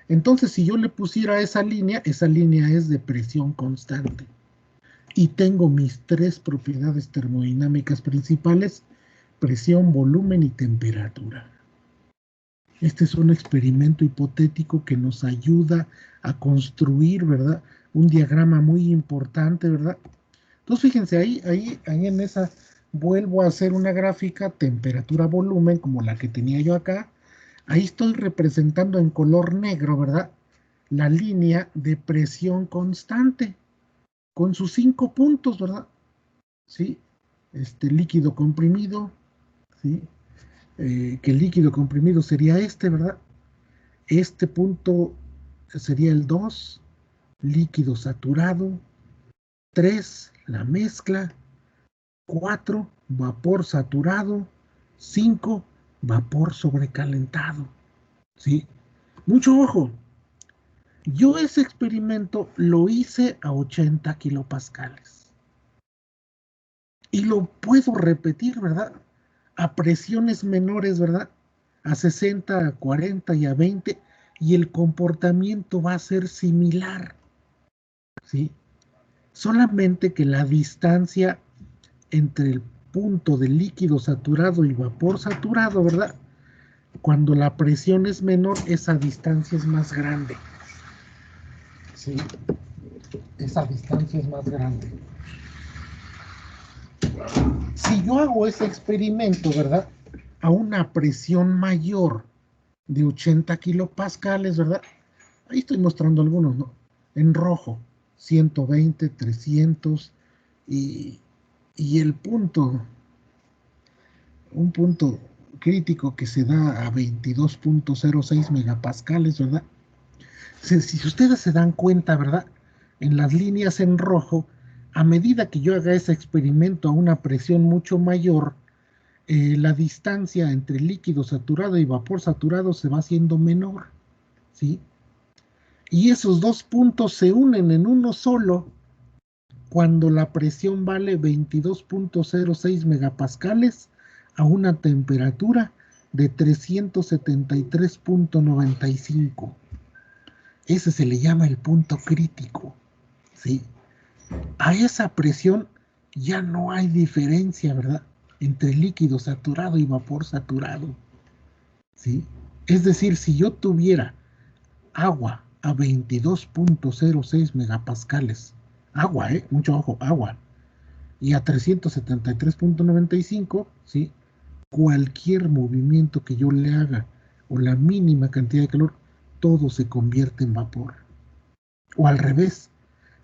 Entonces, si yo le pusiera esa línea es de presión constante. Y tengo mis 3 propiedades termodinámicas principales: presión, volumen y temperatura. Este es un experimento hipotético que nos ayuda a construir, ¿verdad? Un diagrama muy importante, ¿verdad? Entonces, fíjense, ahí en esa vuelvo a hacer una gráfica temperatura-volumen como la que tenía yo acá. Ahí estoy representando en color negro, ¿verdad? La línea de presión constante con sus 5 puntos, ¿verdad? ¿Sí? Líquido comprimido, ¿sí? Que el líquido comprimido sería ¿verdad? Este punto sería el 2, líquido saturado. 3, la mezcla. 4, vapor saturado. 5, vapor sobrecalentado. ¿Sí? Mucho ojo. Yo ese experimento lo hice a 80 kilopascales. Y lo puedo repetir, ¿verdad? A presiones menores, ¿verdad? A 60, a 40 y a 20. Y el comportamiento va a ser similar. ¿Sí? Solamente que la distancia entre el punto de líquido saturado y vapor saturado, ¿verdad? Cuando la presión es menor, esa distancia es más grande. ¿Sí? Esa distancia es más grande. Si yo hago ese experimento, ¿verdad? A una presión mayor de 80 kilopascales, ¿verdad? Ahí estoy mostrando algunos, ¿no? En rojo, 120, 300 y el punto, un punto crítico que se da a 22.06 megapascales, ¿verdad? Si ustedes se dan cuenta, ¿verdad? En las líneas en rojo, a medida que yo haga ese experimento a una presión mucho mayor, la distancia entre líquido saturado y vapor saturado se va haciendo menor, ¿sí? Y esos 2 puntos se unen en uno solo cuando la presión vale 22.06 megapascales a una temperatura de 373.95. Ese se le llama el punto crítico, ¿sí? A esa presión ya no hay diferencia, ¿verdad? Entre líquido saturado y vapor saturado, ¿sí? Es decir, si yo tuviera agua a 22.06 megapascales, agua, mucho ojo, agua, y a 373.95, ¿sí? Cualquier movimiento que yo le haga o la mínima cantidad de calor, todo se convierte en vapor. O al revés,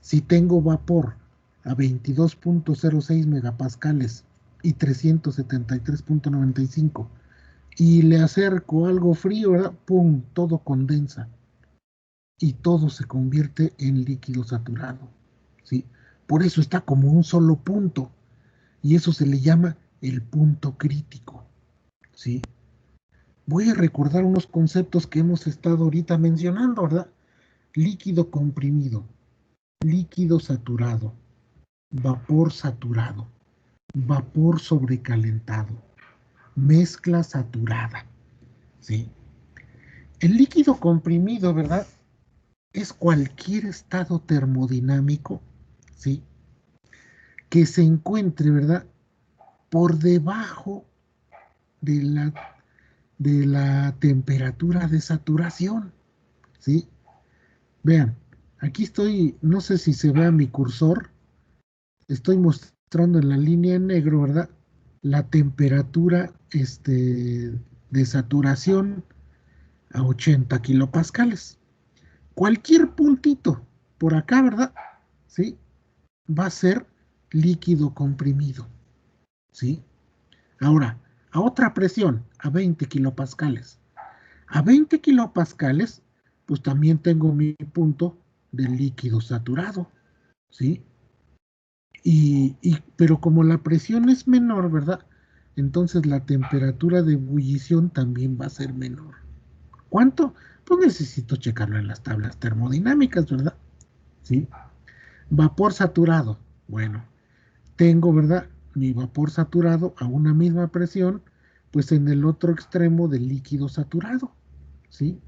si tengo vapor a 22.06 megapascales y 373.95 y le acerco algo frío, ¿verdad? ¡Pum! Todo condensa y todo se convierte en líquido saturado, ¿sí? Por eso está como un solo punto y eso se le llama el punto crítico, ¿sí? Voy a recordar unos conceptos que hemos estado ahorita mencionando, ¿verdad? Líquido comprimido, líquido saturado, vapor saturado, vapor sobrecalentado, mezcla saturada, ¿sí? El líquido comprimido, ¿verdad? Es cualquier estado termodinámico, ¿sí? Que se encuentre, ¿verdad? Por debajo de la temperatura de saturación, ¿sí? Vean, aquí estoy, no sé si se vea mi cursor, estoy mostrando en la línea en negro, ¿verdad? La temperatura de saturación a 80 kilopascales. Cualquier puntito por acá, ¿verdad? ¿Sí? Va a ser líquido comprimido, ¿sí? Ahora, a otra presión, a 20 kilopascales. A 20 kilopascales, pues también tengo mi punto de líquido saturado, ¿sí? Pero como la presión es menor, ¿verdad? Entonces la temperatura de ebullición también va a ser menor. ¿Cuánto? Pues necesito checarlo en las tablas termodinámicas, ¿verdad? ¿Sí? Vapor saturado. Bueno, tengo, ¿verdad? Mi vapor saturado a una misma presión, pues en el otro extremo del líquido saturado, ¿sí?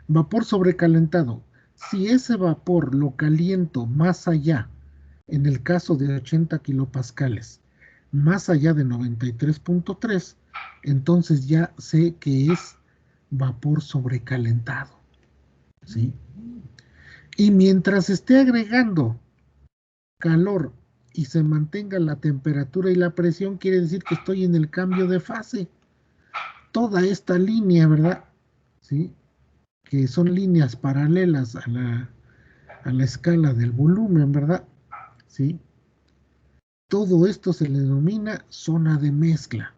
Vapor sobrecalentado. Si ese vapor lo caliento más allá, en el caso de 80 kilopascales, más allá de 93.3, entonces ya sé que es vapor sobrecalentado, ¿sí? Y mientras esté agregando calor y se mantenga la temperatura y la presión, quiere decir que estoy en el cambio de fase. Toda esta línea, ¿verdad? ¿Sí? Que son líneas paralelas a la escala del volumen, ¿verdad? ¿Sí? Todo esto se le denomina zona de mezcla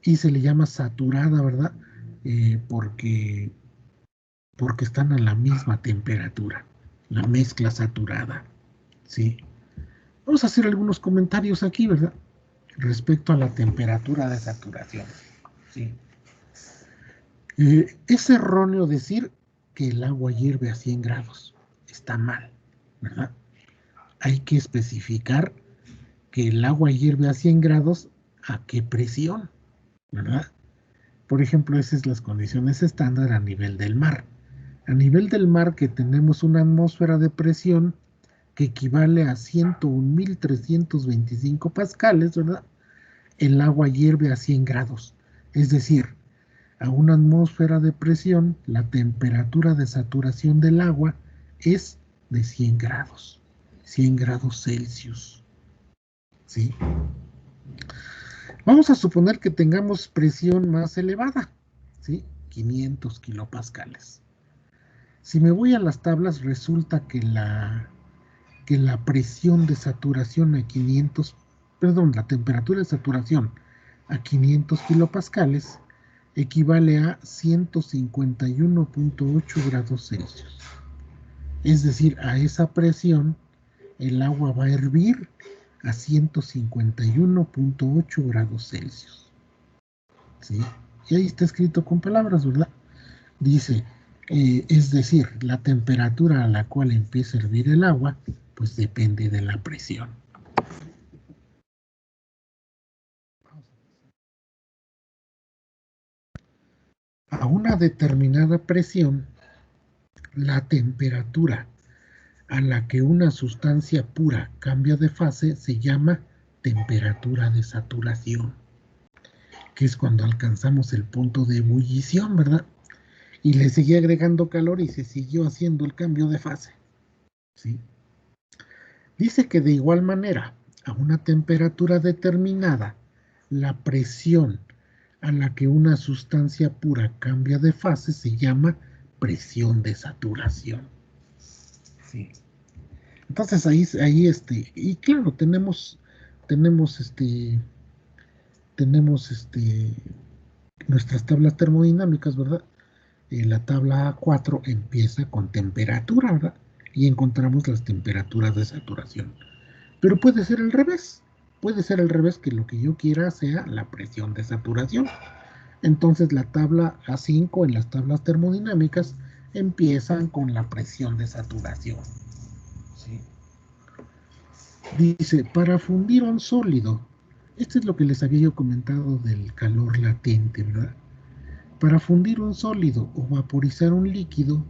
y se le llama saturada, ¿verdad? Porque están a la misma temperatura, la mezcla saturada, ¿sí? Vamos a hacer algunos comentarios aquí, ¿verdad? Respecto a la temperatura de saturación, ¿sí? Es erróneo decir que el agua hierve a 100 grados. Está mal, ¿verdad? Hay que especificar que el agua hierve a 100 grados a qué presión, ¿verdad? Por ejemplo, esas son las condiciones estándar a nivel del mar. A nivel del mar que tenemos una atmósfera de presión que equivale a 101.325 pascales, ¿verdad? El agua hierve a 100 grados. Es decir, a una atmósfera de presión, la temperatura de saturación del agua es de 100 grados, 100 grados Celsius, ¿sí? Vamos a suponer que tengamos presión más elevada, ¿sí? 500 kilopascales. Si me voy a las tablas, resulta que la presión de saturación a 500, perdón, la temperatura de saturación a 500 kilopascales equivale a 151.8 grados Celsius. Es decir, a esa presión el agua va a hervir a 151.8 grados Celsius, ¿sí? Y ahí está escrito con palabras, ¿verdad? Dice, es decir, la temperatura a la cual empieza a hervir el agua, pues depende de la presión. A una determinada presión, la temperatura a la que una sustancia pura cambia de fase se llama temperatura de saturación, que es cuando alcanzamos el punto de ebullición, ¿verdad? Y le seguí agregando calor y se siguió haciendo el cambio de fase, ¿sí? Dice que de igual manera, a una temperatura determinada, la presión a la que una sustancia pura cambia de fase se llama presión de saturación. Sí. Entonces ahí y claro, tenemos nuestras tablas termodinámicas, ¿verdad? La tabla A4 empieza con temperatura, ¿verdad? Y encontramos las temperaturas de saturación. Pero puede ser al revés. Puede ser al revés, que lo que yo quiera sea la presión de saturación. Entonces la tabla A5 en las tablas termodinámicas empiezan con la presión de saturación. ¿Sí? Dice, para fundir un sólido, esto es lo que les había yo comentado del calor latente, ¿verdad? Para fundir un sólido o vaporizar un líquido,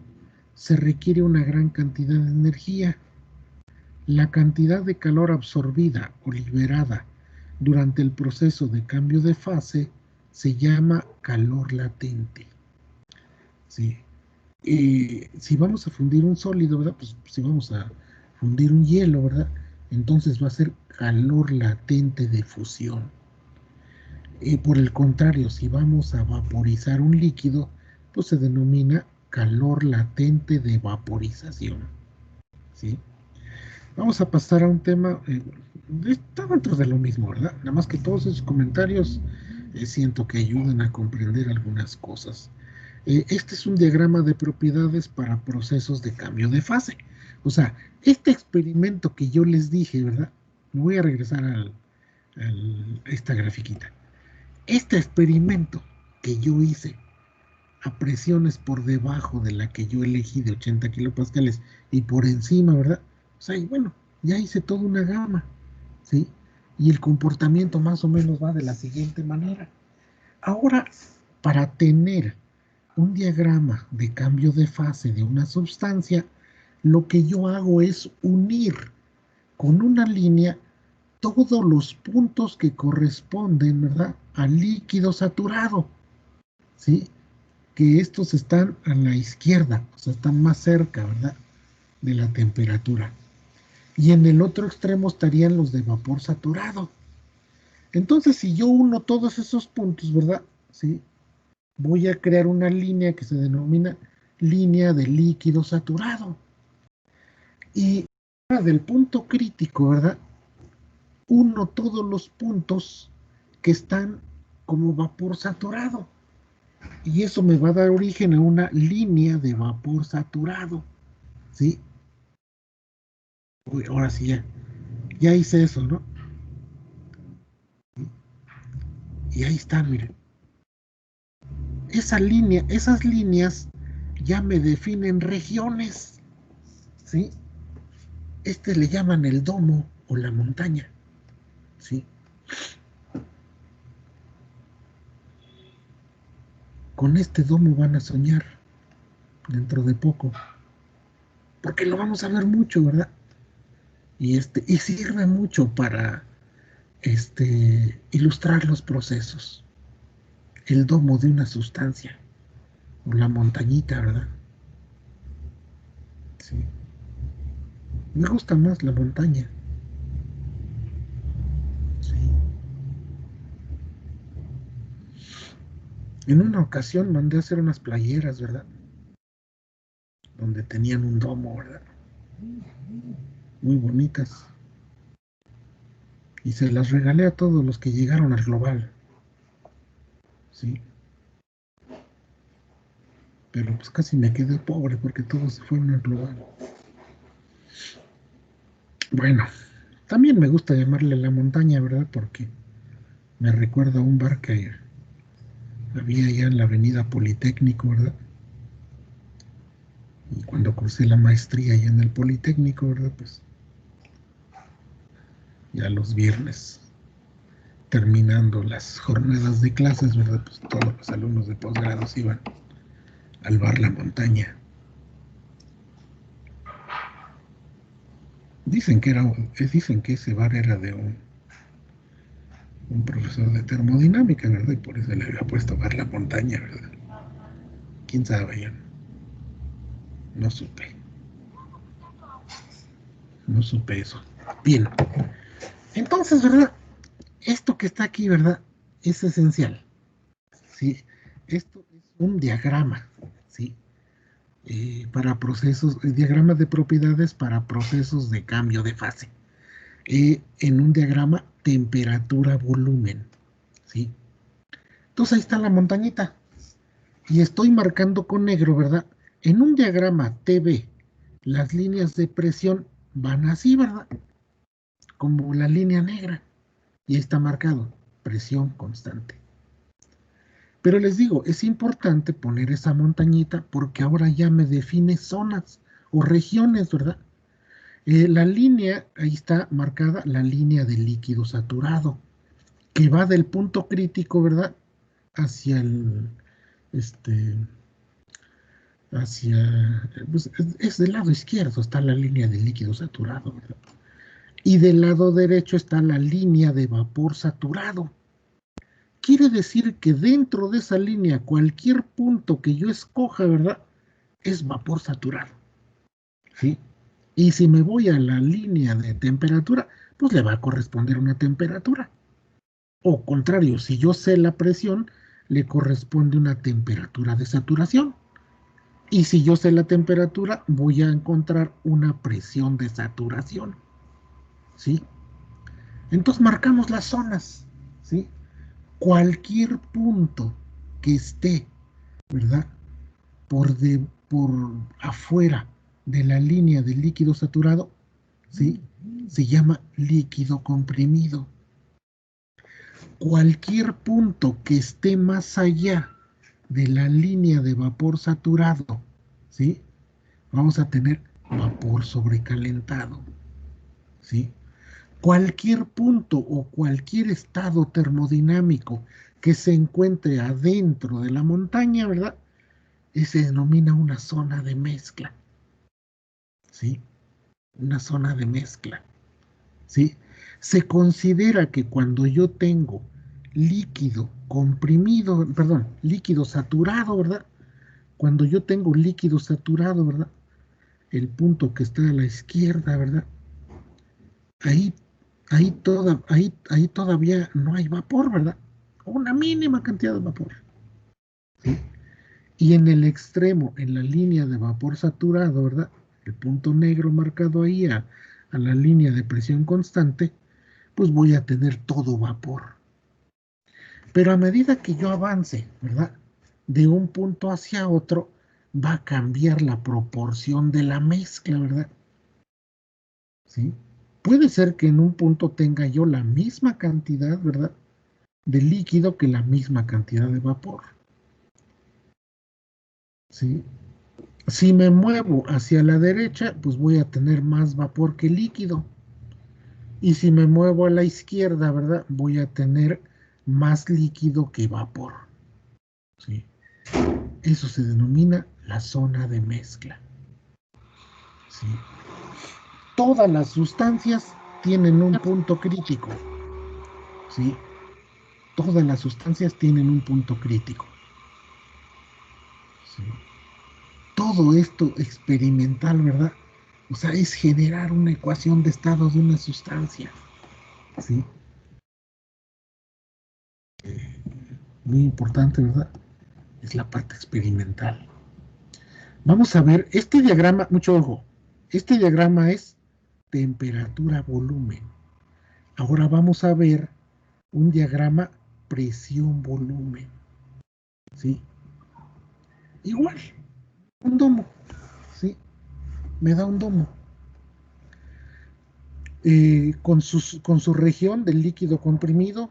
se requiere una gran cantidad de energía. La cantidad de calor absorbida o liberada durante el proceso de cambio de fase se llama calor latente. ¿Sí? Si vamos a fundir un sólido, ¿verdad? Pues si vamos a fundir un hielo, ¿verdad? Entonces va a ser calor latente de fusión. Por el contrario, si vamos a vaporizar un líquido, pues se denomina calor latente de vaporización. ¿Sí? Vamos a pasar a un tema, está dentro de lo mismo, ¿verdad? Nada más que todos esos comentarios siento que ayudan a comprender algunas cosas. Este es un diagrama de propiedades para procesos de cambio de fase. O sea, este experimento que yo les dije, ¿verdad? Me voy a regresar a esta grafiquita. Este experimento que yo hice a presiones por debajo de la que yo elegí de 80 kilopascales y por encima, ¿verdad? O sea, y bueno, ya hice toda una gama, ¿sí? Y el comportamiento más o menos va de la siguiente manera. Ahora, para tener un diagrama de cambio de fase de una sustancia, lo que yo hago es unir con una línea todos los puntos que corresponden, ¿verdad?, al líquido saturado, ¿sí? Que estos están a la izquierda, o sea, están más cerca, ¿verdad?, de la temperatura. Y en el otro extremo estarían los de vapor saturado. Entonces, si yo uno todos esos puntos, ¿verdad?, ¿sí?, voy a crear una línea que se denomina línea de líquido saturado. Y del punto crítico, ¿verdad?, uno todos los puntos que están como vapor saturado. Y eso me va a dar origen a una línea de vapor saturado. ¿Sí? Uy, ahora sí ya hice eso, ¿no? Y ahí está, miren. Esa línea, esas líneas ya me definen regiones. ¿Sí? Le llaman el domo o la montaña. ¿Sí? Con este domo van a soñar dentro de poco. Porque lo vamos a ver mucho, ¿verdad? Y sirve mucho para ilustrar los procesos. El domo de una sustancia, o la montañita, ¿verdad? Sí. Me gusta más la montaña. Sí. En una ocasión mandé a hacer unas playeras, ¿verdad?, donde tenían un domo, ¿verdad?, muy bonitas. Y se las regalé a todos los que llegaron al global. Sí. Pero pues casi me quedé pobre porque todos se fueron al global. Bueno, también me gusta llamarle la montaña, ¿verdad?, porque me recuerda a un bar que había allá en la avenida Politécnico, ¿verdad? Y cuando crucé la maestría allá en el Politécnico, ¿verdad?, pues ya los viernes, terminando las jornadas de clases, ¿verdad?, pues todos los alumnos de posgrados iban al bar La Montaña. Dicen que ese bar era de un profesor de termodinámica, ¿verdad? Y por eso le había puesto bar la montaña, ¿verdad? ¿Quién sabe? Yo no supe. No supe eso. Bien. Entonces, ¿verdad? Esto que está aquí, ¿verdad? Es esencial. ¿Sí? Esto es un diagrama, ¿sí? Para procesos, diagramas de propiedades para procesos de cambio de fase. En un diagrama temperatura-volumen, ¿sí? Entonces ahí está la montañita. Y estoy marcando con negro, ¿verdad? En un diagrama TV, las líneas de presión van así, ¿verdad? Como la línea negra. Y ahí está marcado, presión constante. Pero les digo, es importante poner esa montañita porque ahora ya me define zonas o regiones, ¿verdad? La línea, ahí está marcada la línea del líquido saturado, que va del punto crítico, ¿verdad? Hacia el, pues es del lado izquierdo, está la línea del líquido saturado, ¿verdad? Y del lado derecho está la línea de vapor saturado. Quiere decir que dentro de esa línea, cualquier punto que yo escoja, ¿verdad? Es vapor saturado, ¿sí? Y si me voy a la línea de temperatura, pues le va a corresponder una temperatura. O contrario, si yo sé la presión, le corresponde una temperatura de saturación. Y si yo sé la temperatura, voy a encontrar una presión de saturación, ¿sí? Entonces marcamos las zonas, ¿sí? Cualquier punto que esté, ¿verdad? Por afuera de la línea del líquido saturado, ¿sí? Se llama líquido comprimido. Cualquier punto que esté más allá de la línea de vapor saturado, ¿sí? Vamos a tener vapor sobrecalentado, ¿sí? Cualquier punto o cualquier estado termodinámico que se encuentre adentro de la montaña, ¿verdad? Se denomina una zona de mezcla, ¿sí? Una zona de mezcla, ¿sí? Se considera que cuando yo tengo líquido comprimido, perdón, líquido saturado, ¿verdad? Cuando yo tengo líquido saturado, ¿verdad? El punto que está a la izquierda, ¿verdad? Ahí todavía no hay vapor, ¿verdad? Una mínima cantidad de vapor, ¿sí? Y en el extremo, en la línea de vapor saturado, ¿verdad? El punto negro marcado ahí a la línea de presión constante, pues voy a tener todo vapor. Pero a medida que yo avance, ¿verdad? De un punto hacia otro, va a cambiar la proporción de la mezcla, ¿verdad? ¿Sí? Puede ser que en un punto tenga yo la misma cantidad, ¿verdad? De líquido que la misma cantidad de vapor. ¿Sí? Si me muevo hacia la derecha, pues voy a tener más vapor que líquido. Y si me muevo a la izquierda, ¿verdad? Voy a tener más líquido que vapor. ¿Sí? Eso se denomina la zona de mezcla. ¿Sí? Todas las sustancias tienen un punto crítico. ¿Sí? Todas las sustancias tienen un punto crítico. ¿Sí? Todo esto experimental, ¿verdad? O sea, es generar una ecuación de estado de una sustancia. ¿Sí? Muy importante, ¿verdad? Es la parte experimental. Vamos a ver, este diagrama, mucho ojo, este diagrama es temperatura-volumen. Ahora vamos a ver un diagrama presión-volumen. ¿Sí? Igual, un domo. ¿Sí? Me da un domo. Con su región del líquido comprimido,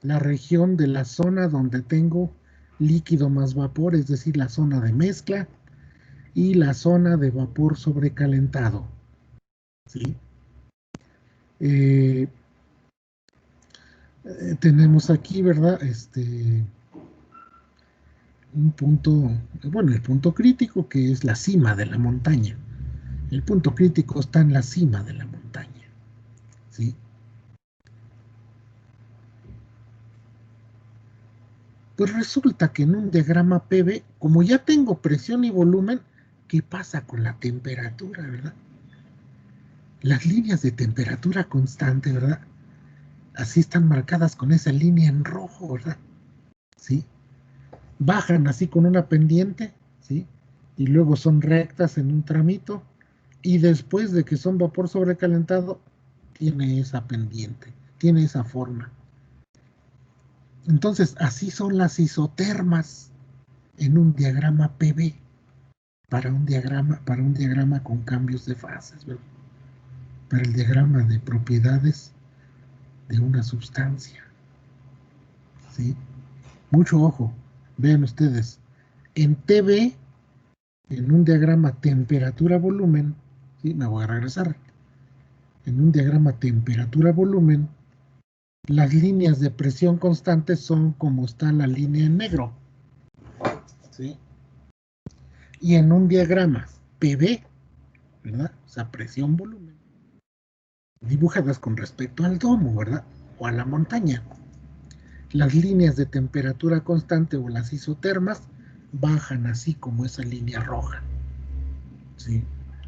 la región de la zona donde tengo líquido más vapor, es decir, la zona de mezcla, y la zona de vapor sobrecalentado. ¿Sí? Tenemos aquí, ¿verdad? Un punto, bueno, el punto crítico que es la cima de la montaña. El punto crítico está en la cima de la montaña, ¿sí? Pues resulta que en un diagrama PV, como ya tengo presión y volumen, ¿qué pasa con la temperatura, verdad? Las líneas de temperatura constante, ¿verdad? Así están marcadas con esa línea en rojo, ¿verdad? ¿Sí? Bajan así con una pendiente, ¿sí? Y luego son rectas en un tramito, y después de que son vapor sobrecalentado, tiene esa pendiente, tiene esa forma. Entonces, así son las isotermas en un diagrama PV, para un diagrama con cambios de fases, ¿verdad? Para el diagrama de propiedades de una sustancia, ¿sí? Mucho ojo, vean ustedes, en TV, en un diagrama temperatura-volumen, ¿sí? Me voy a regresar, en un diagrama temperatura-volumen, las líneas de presión constante son como está la línea en negro, ¿sí? Y en un diagrama PV, ¿verdad? O sea, presión-volumen, dibujadas con respecto al domo, ¿verdad? O a la montaña. Las líneas de temperatura constante o las isotermas bajan así como esa línea roja, ¿sí?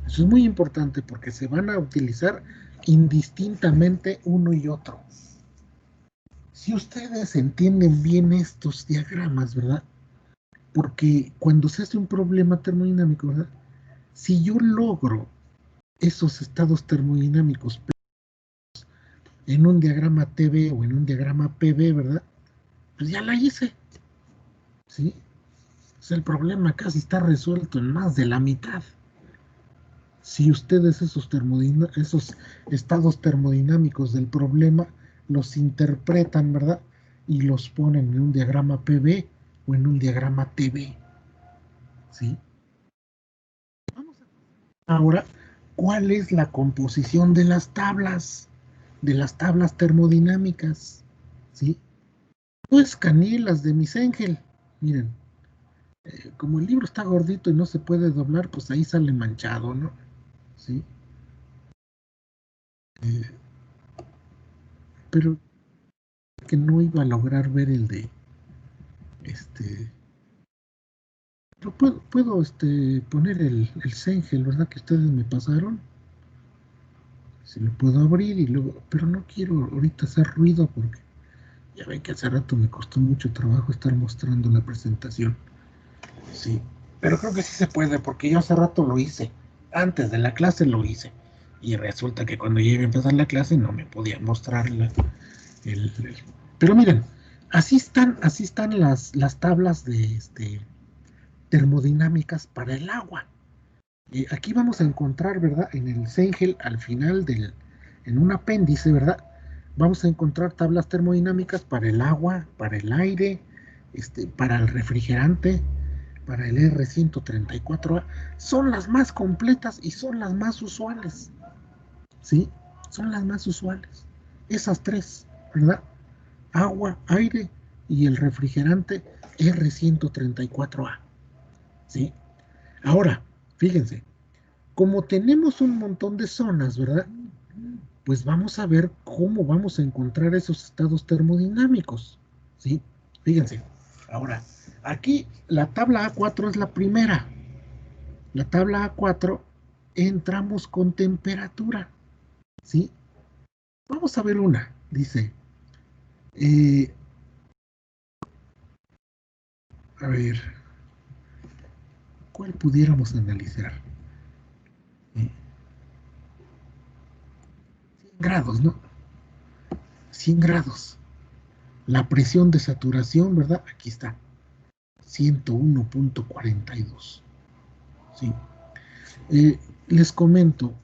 Eso es muy importante porque se van a utilizar indistintamente uno y otro. Si ustedes entienden bien estos diagramas, ¿verdad? Porque cuando se hace un problema termodinámico, ¿verdad? Si yo logro esos estados termodinámicos en un diagrama TV o en un diagrama PV, ¿verdad? Pues ya la hice, ¿sí? O sea, el problema casi está resuelto en más de la mitad. Si ustedes esos estados termodinámicos del problema los interpretan, ¿verdad? Y los ponen en un diagrama PV o en un diagrama TV, ¿sí? Vamos a ahora, ¿cuál es la composición de las tablas? De las tablas termodinámicas, ¿sí? Pues canielas de mis Engel, miren, como el libro está gordito y no se puede doblar, pues ahí sale manchado, ¿no? ¿Sí? Pero que no iba a lograr ver el de puedo poner el Sengel, ¿verdad? Que ustedes me pasaron. Si lo puedo abrir y luego, pero no quiero ahorita hacer ruido porque ya ven que hace rato me costó mucho trabajo estar mostrando la presentación. Sí, pero creo que sí se puede porque yo hace rato lo hice. Antes de la clase lo hice. Y resulta que cuando ya iba a empezar la clase no me podía mostrar pero miren, así están las tablas de termodinámicas para el agua. Aquí vamos a encontrar, ¿verdad? En el Sengel, al final en un apéndice, ¿verdad? Vamos a encontrar tablas termodinámicas para el agua, para el aire, para el refrigerante, para el R134A. Son las más completas y son las más usuales, ¿sí? Son las más usuales. Esas tres, ¿verdad? Agua, aire y el refrigerante R134A, ¿sí? Ahora, fíjense, como tenemos un montón de zonas, ¿verdad? Pues vamos a ver cómo vamos a encontrar esos estados termodinámicos, ¿sí? Fíjense, ahora, aquí la tabla A4 es la primera. La tabla A4 entramos con temperatura, ¿sí? Vamos a ver una, dice, a ver, ¿cuál pudiéramos analizar? 100 grados, ¿no? 100 grados. La presión de saturación, ¿verdad? Aquí está. 101.42. Sí. Les comento,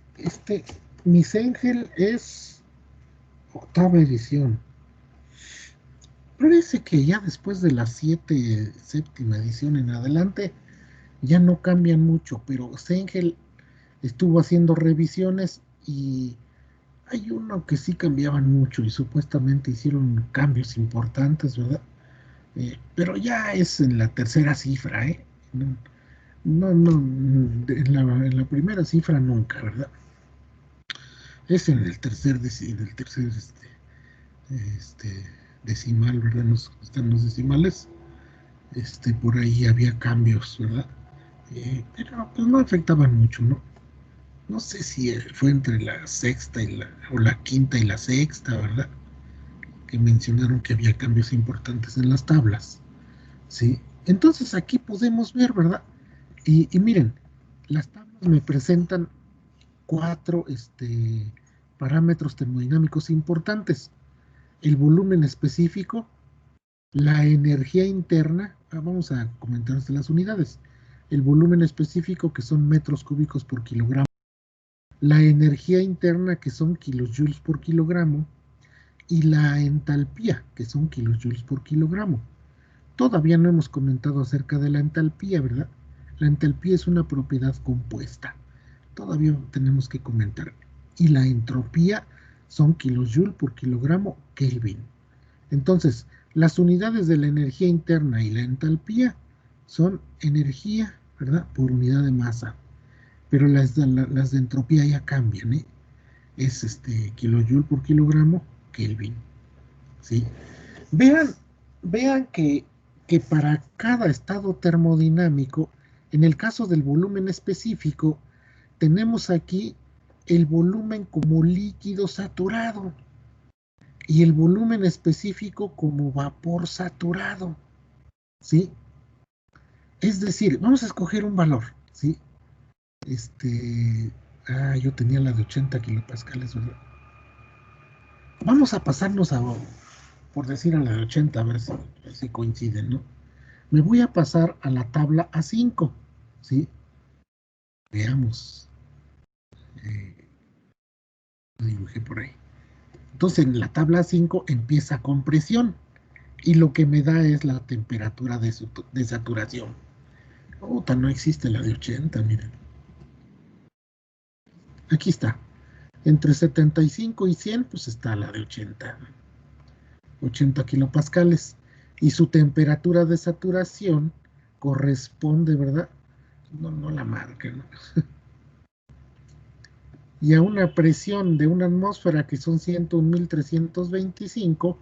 Miss Angel es octava edición. Parece que ya después de la séptima edición en adelante, ya no cambian mucho, pero Sengel estuvo haciendo revisiones y hay uno que sí cambiaban mucho y supuestamente hicieron cambios importantes, ¿verdad? Pero ya es en la tercera cifra, ¿eh? No, en la primera cifra nunca, ¿verdad? Es en el tercer, decimal, ¿verdad? Están los decimales. Por ahí había cambios, ¿verdad? Pero pues no afectaban mucho, ¿no? No sé si fue entre la sexta o la quinta y la sexta, ¿verdad? Que mencionaron que había cambios importantes en las tablas, ¿sí? Entonces aquí podemos ver, ¿verdad? Y miren, las tablas me presentan 4 parámetros termodinámicos importantes. El volumen específico, la energía interna, vamos a comentar las unidades. El volumen específico, que son metros cúbicos por kilogramo. La energía interna, que son kilojoules por kilogramo. Y la entalpía, que son kilojoules por kilogramo. Todavía no hemos comentado acerca de la entalpía, ¿verdad? La entalpía es una propiedad compuesta. Todavía tenemos que comentar. Y la entropía son kilojoule por kilogramo Kelvin. Entonces, las unidades de la energía interna y la entalpía son energía, ¿verdad?, por unidad de masa. Pero las de entropía ya cambian, ¿eh? Es kilojoule por kilogramo Kelvin. ¿Sí? Vean que para cada estado termodinámico, en el caso del volumen específico, tenemos aquí el volumen como líquido saturado y el volumen específico como vapor saturado, ¿sí? Es decir, vamos a escoger un valor, ¿sí? Yo tenía la de 80 kilopascales, ¿verdad? Vamos a pasarnos por decir a la de 80, a ver si coinciden, ¿no? Me voy a pasar a la tabla A5, ¿sí? Veamos. Lo dibujé por ahí. Entonces, en la tabla A5 empieza con presión y lo que me da es la temperatura de saturación. No existe la de 80, miren. Aquí está. Entre 75 y 100, pues está la de 80. 80 kilopascales. Y su temperatura de saturación corresponde, ¿verdad? No la marca, ¿no? Y a una presión de una atmósfera que son 101.325,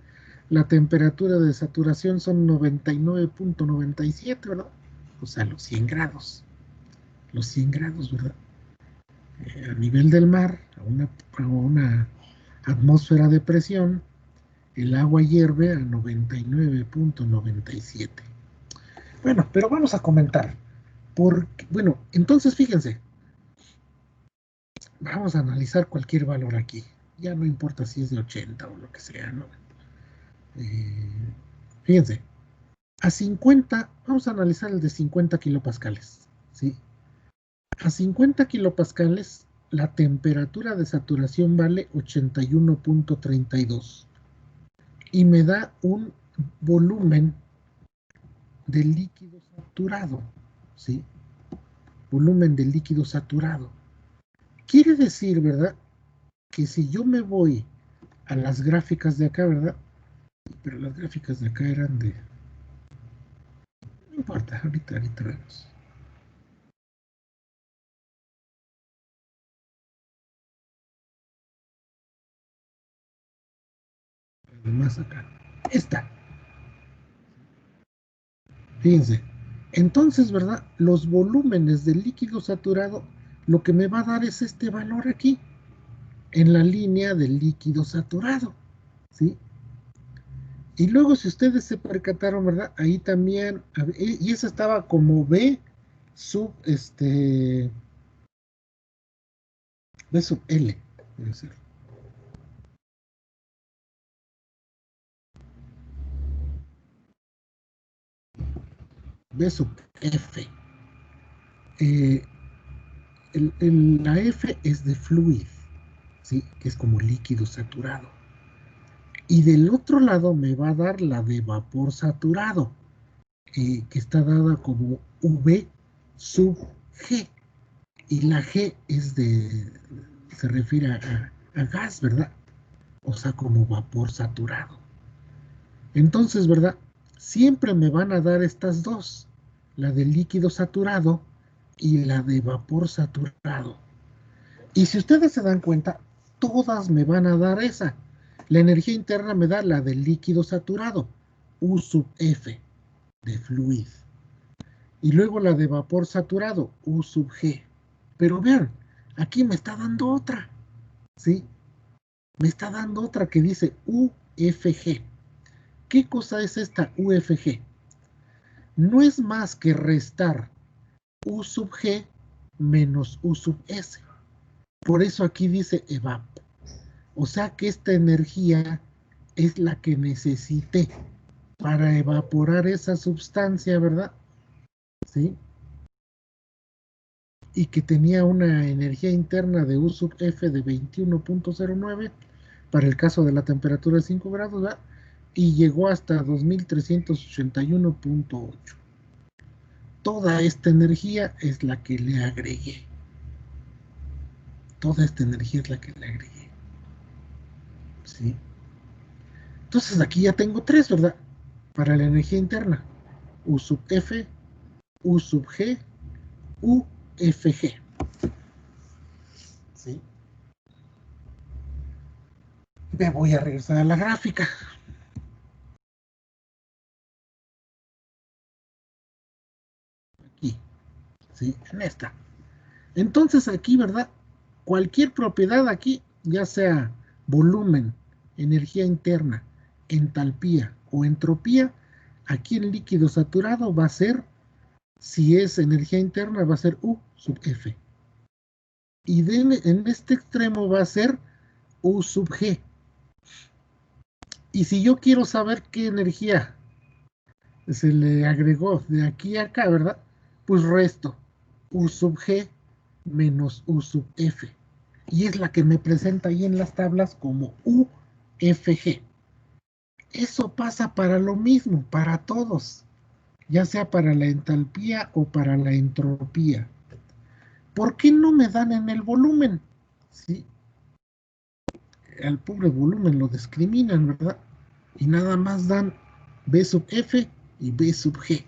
la temperatura de saturación son 99.97, ¿verdad? O sea, los 100 grados. Los 100 grados, ¿verdad? A nivel del mar, a una atmósfera de presión, el agua hierve a 99.97. Bueno, pero vamos a comentar. Bueno, entonces fíjense, vamos a analizar cualquier valor aquí. Ya no importa si es de 80 o lo que sea, ¿no? Fíjense, a 50, vamos a analizar el de 50 kilopascales, ¿sí? A 50 kilopascales, la temperatura de saturación vale 81.32 y me da un volumen de líquido saturado, ¿sí? Volumen de líquido saturado. Quiere decir, ¿verdad?, que si yo me voy a las gráficas de acá, ¿verdad? Pero las gráficas de acá eran de... No importa, ahorita vemos. Además acá. Esta. Fíjense. Entonces, ¿verdad? Los volúmenes del líquido saturado, lo que me va a dar es este valor aquí, en la línea del líquido saturado, ¿sí? Y luego, si ustedes se percataron, ¿verdad? Ahí también, y esa estaba como B sub, B sub L, debe ser. B sub F. La F es de fluid, ¿sí? Que es como líquido saturado. Y del otro lado me va a dar la de vapor saturado, que está dada como V sub G. Y la G se refiere a gas, ¿verdad? O sea, como vapor saturado. Entonces, ¿verdad? Siempre me van a dar estas dos, la del líquido saturado y la de vapor saturado. Y si ustedes se dan cuenta, todas me van a dar esa. La energía interna me da la del líquido saturado, U sub F, de fluid. Y luego la de vapor saturado, U sub G. Pero vean, aquí me está dando otra, ¿sí? Me está dando otra que dice UFG. ¿Qué cosa es esta UFG? No es más que restar U sub G menos U sub S. Por eso aquí dice evap. O sea que esta energía es la que necesité para evaporar esa sustancia, ¿verdad? ¿Sí? Y que tenía una energía interna de U sub F de 21.09 para el caso de la temperatura de 5 grados, ¿verdad? Y llegó hasta 2381.8. Toda esta energía es la que le agregué. Toda esta energía es la que le agregué. ¿Sí? Entonces aquí ya tengo tres, ¿verdad? Para la energía interna. U sub F, U sub G, UFG. ¿Sí? Me voy a regresar a la gráfica. Aquí. ¿Sí? En esta. Entonces aquí, ¿verdad? Cualquier propiedad aquí, ya sea volumen, energía interna, entalpía o entropía, aquí en líquido saturado va a ser, si es energía interna, va a ser U sub F. Y en este extremo va a ser U sub G. Y si yo quiero saber qué energía se le agregó de aquí a acá, ¿verdad? Pues resto U sub G menos U sub F. Y es la que me presenta ahí en las tablas como UFG. Eso pasa para lo mismo, para todos, ya sea para la entalpía o para la entropía. ¿Por qué no me dan en el volumen? ¿Sí? Al pobre volumen lo discriminan, ¿verdad? Y nada más dan B sub F y B sub G.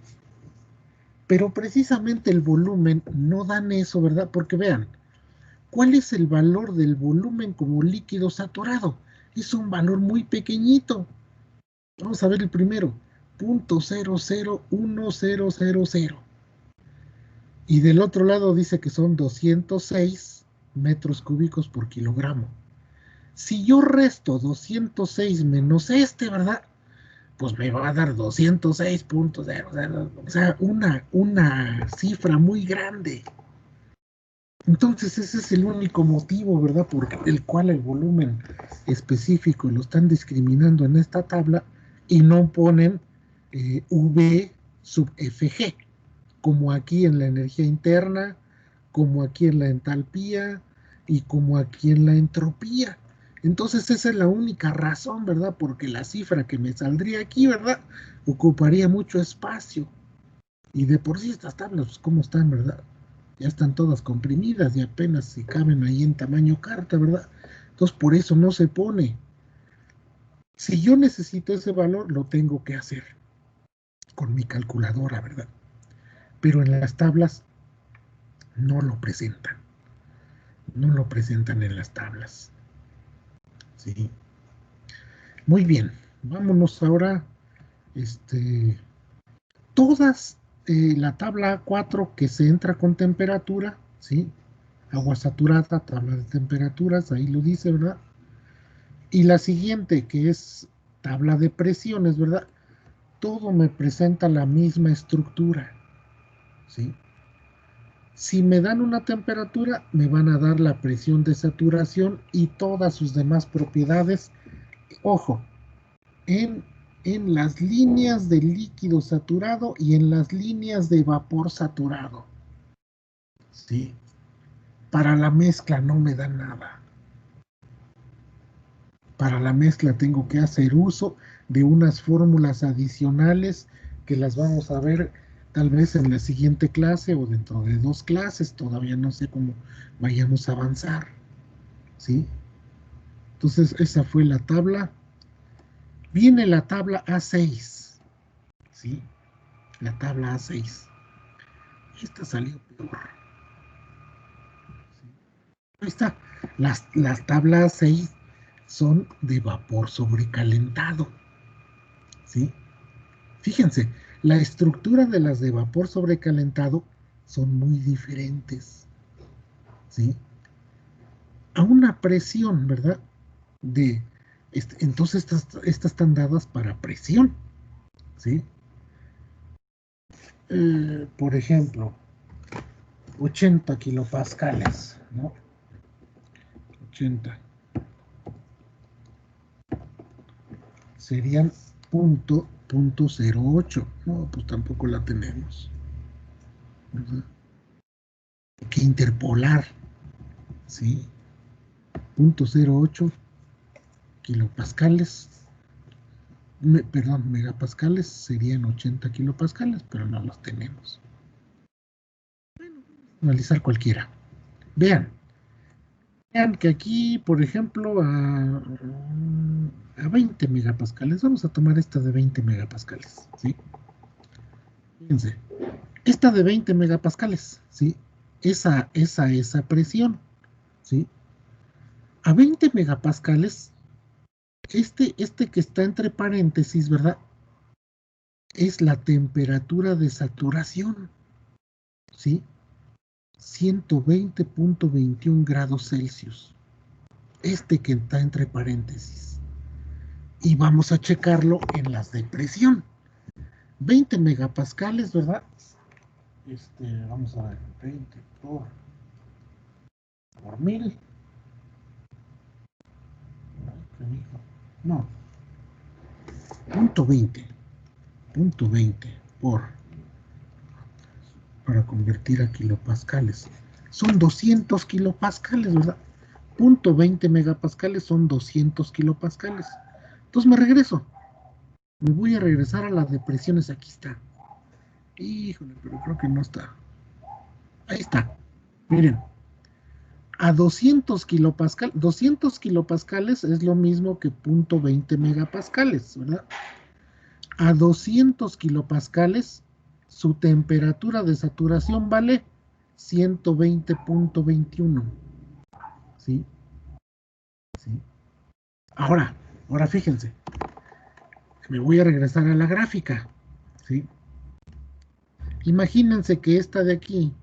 Pero precisamente el volumen no dan eso, ¿verdad? Porque vean, ¿cuál es el valor del volumen como líquido saturado? Es un valor muy pequeñito. Vamos a ver el primero, 0.001000. Y del otro lado dice que son 206 metros cúbicos por kilogramo. Si yo resto 206 menos este, ¿verdad? Pues me va a dar 206.00. O sea, una cifra muy grande. Entonces ese es el único motivo, ¿verdad? Por el cual el volumen específico lo están discriminando en esta tabla y no ponen V sub Fg, como aquí en la energía interna, como aquí en la entalpía y como aquí en la entropía. Entonces esa es la única razón, ¿verdad? Porque la cifra que me saldría aquí, ¿verdad? Ocuparía mucho espacio. Y de por sí estas tablas, pues, ¿cómo están, verdad? Ya están todas comprimidas y apenas se caben ahí en tamaño carta, ¿verdad? Entonces por eso no se pone. Si yo necesito ese valor, lo tengo que hacer con mi calculadora, ¿verdad? Pero en las tablas no lo presentan. No lo presentan en las tablas. ¿Sí? Muy bien. Vámonos ahora. Todas la tabla 4 que se entra con temperatura, ¿sí? Agua saturada, tabla de temperaturas, ahí lo dice, ¿verdad? Y la siguiente, que es tabla de presiones, ¿verdad? Todo me presenta la misma estructura, ¿sí? Si me dan una temperatura, me van a dar la presión de saturación y todas sus demás propiedades. Ojo, en las líneas de líquido saturado y en las líneas de vapor saturado. ¿Sí? Para la mezcla no me da nada. Para la mezcla tengo que hacer uso de unas fórmulas adicionales que las vamos a ver tal vez en la siguiente clase o dentro de 2 clases. Todavía no sé cómo vayamos a avanzar. ¿Sí? Entonces esa fue la tabla. Viene la tabla A6. ¿Sí? La tabla A6. Esta salió peor. Ahí está. Las tablas 6 son de vapor sobrecalentado. ¿Sí? Fíjense, la estructura de las de vapor sobrecalentado son muy diferentes. ¿Sí? A una presión, ¿verdad? Entonces estas están dadas para presión. ¿Sí? Por ejemplo, 80 kilopascales, ¿no? 80 serían punto 08. No, pues tampoco la tenemos, ¿verdad? Hay que interpolar, ¿sí? 0.08 kilopascales, perdón, megapascales serían 80 kilopascales, pero no los tenemos. Bueno, analizar cualquiera. Vean que aquí, por ejemplo, a 20 megapascales, vamos a tomar esta de 20 megapascales, ¿sí? Fíjense, esta de 20 megapascales, ¿sí? Esa presión, ¿sí? A 20 megapascales, este que está entre paréntesis, ¿verdad? Es la temperatura de saturación, ¿sí? 120.21 grados Celsius. Este que está entre paréntesis. Y vamos a checarlo en las de presión. 20 megapascales, ¿verdad? Vamos a ver, 20 por 1000. No. Punto 20 para convertir a kilopascales. Son 200 kilopascales, ¿verdad? 0.20 megapascales son 200 kilopascales. Entonces me regreso. Me voy a regresar a las depresiones. Aquí está. Híjole, pero creo que no está. Ahí está. Miren. A 200 kilopascales es lo mismo que 0.20 megapascales, ¿verdad? A 200 kilopascales, su temperatura de saturación vale 120.21. ¿Sí? ¿Sí? Ahora fíjense. Me voy a regresar a la gráfica. ¿Sí? Imagínense que esta de aquí,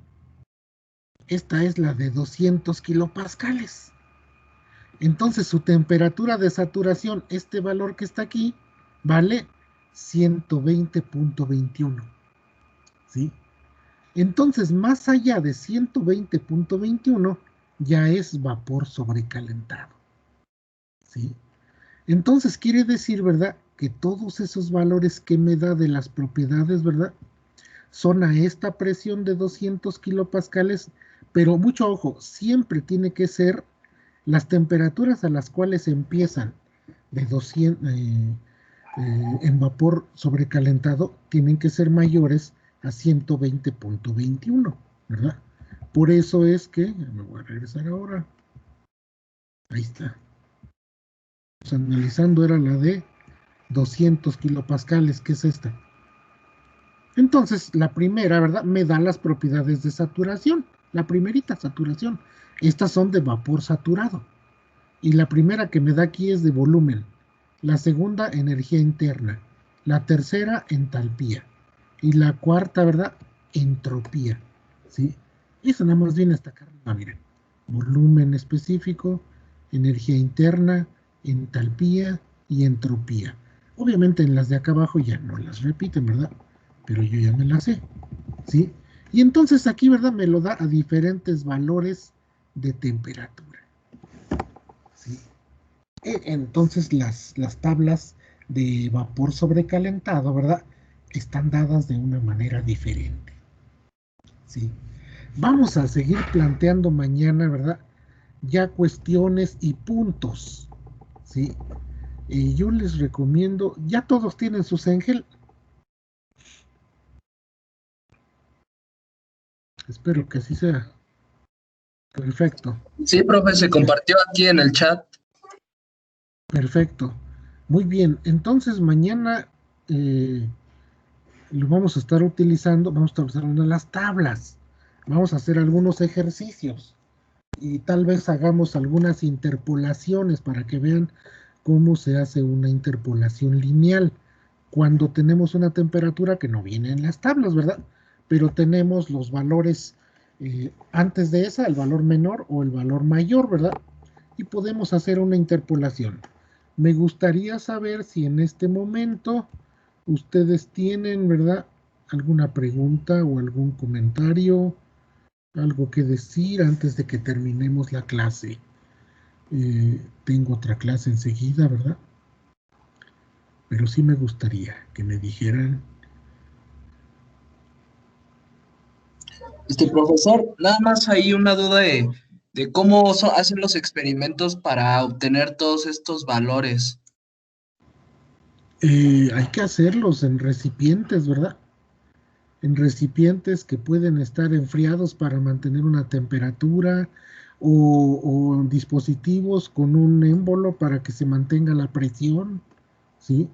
esta es la de 200 kilopascales. Entonces su temperatura de saturación, este valor que está aquí, vale 120.21. ¿Sí? Entonces, más allá de 120.21, ya es vapor sobrecalentado. ¿Sí? Entonces quiere decir, ¿verdad?, que todos esos valores que me da de las propiedades, ¿verdad?, son a esta presión de 200 kilopascales, pero mucho ojo, siempre tiene que ser las temperaturas a las cuales empiezan de 200 en vapor sobrecalentado tienen que ser mayores a 120.21, ¿verdad? Por eso es que, me voy a regresar ahora, ahí está. Pues analizando era la de 200 kilopascales, que es esta. Entonces, la primera, ¿verdad?, me da las propiedades de saturación. La primerita, saturación. Estas son de vapor saturado. Y la primera que me da aquí es de volumen. La segunda, energía interna. La tercera, entalpía. Y la cuarta, ¿verdad?, entropía. ¿Sí? Eso nada más viene hasta acá arriba, miren. Volumen específico, energía interna, entalpía y entropía. Obviamente en las de acá abajo ya no las repiten, ¿verdad? Pero yo ya me las sé, ¿sí? Y entonces aquí, ¿verdad?, me lo da a diferentes valores de temperatura, ¿sí? Entonces las tablas de vapor sobrecalentado, ¿verdad?, están dadas de una manera diferente, ¿sí? Vamos a seguir planteando mañana, ¿verdad?, ya cuestiones y puntos, ¿sí? Yo les recomiendo, ya todos tienen sus Engel. Espero que así sea. Perfecto. Sí, profe, se compartió aquí en el chat. Perfecto. Muy bien. Entonces mañana lo vamos a estar utilizando, vamos a estar usando las tablas. Vamos a hacer algunos ejercicios. y tal vez hagamos algunas interpolaciones para que vean cómo se hace una interpolación lineal cuando tenemos una temperatura que no viene en las tablas, ¿verdad? Pero tenemos los valores antes de esa, el valor menor o el valor mayor, ¿verdad? Y podemos hacer una interpolación. Me gustaría saber si en este momento ustedes tienen, ¿verdad? Alguna pregunta o algún comentario, algo que decir antes de que terminemos la clase. Tengo otra clase enseguida, ¿verdad? Pero sí me gustaría que me dijeran. Profesor, nada más hay una duda de cómo hacen los experimentos para obtener todos estos valores. Hay que hacerlos en recipientes, ¿verdad? En recipientes que pueden estar enfriados para mantener una temperatura o dispositivos con un émbolo para que se mantenga la presión, ¿sí?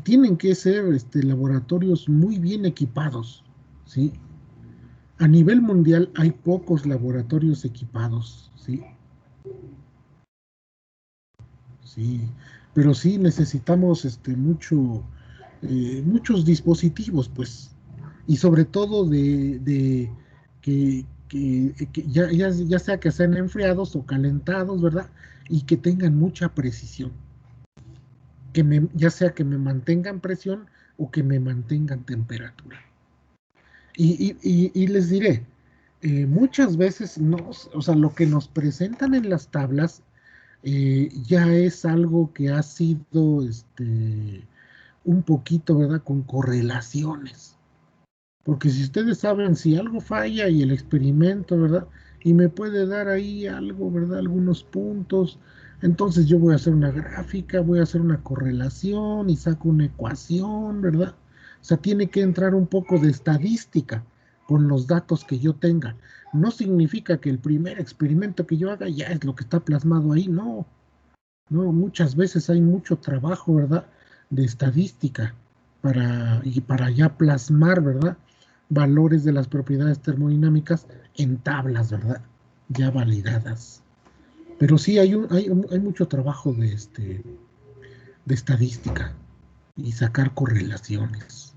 Tienen que ser laboratorios muy bien equipados, ¿sí? A nivel mundial hay pocos laboratorios equipados, ¿sí? Sí, pero sí necesitamos muchos dispositivos, pues, y sobre todo de que ya sea que sean enfriados o calentados, ¿verdad? Y que tengan mucha precisión, ya sea que me mantengan presión o que me mantengan temperatura. Y les diré, muchas veces no, o sea, lo que nos presentan en las tablas ya es algo que ha sido un poquito, ¿verdad? Con correlaciones. Porque si ustedes saben si algo falla y el experimento, ¿verdad? Y me puede dar ahí algo, ¿verdad? Algunos puntos. Entonces yo voy a hacer una gráfica, voy a hacer una correlación y saco una ecuación, ¿verdad? O sea, tiene que entrar un poco de estadística con los datos que yo tenga. No significa que el primer experimento que yo haga ya es lo que está plasmado ahí, no. No, muchas veces hay mucho trabajo, ¿verdad? De estadística para ya plasmar, ¿verdad? Valores de las propiedades termodinámicas en tablas, ¿verdad? Ya validadas. Pero sí hay mucho trabajo de estadística y sacar correlaciones.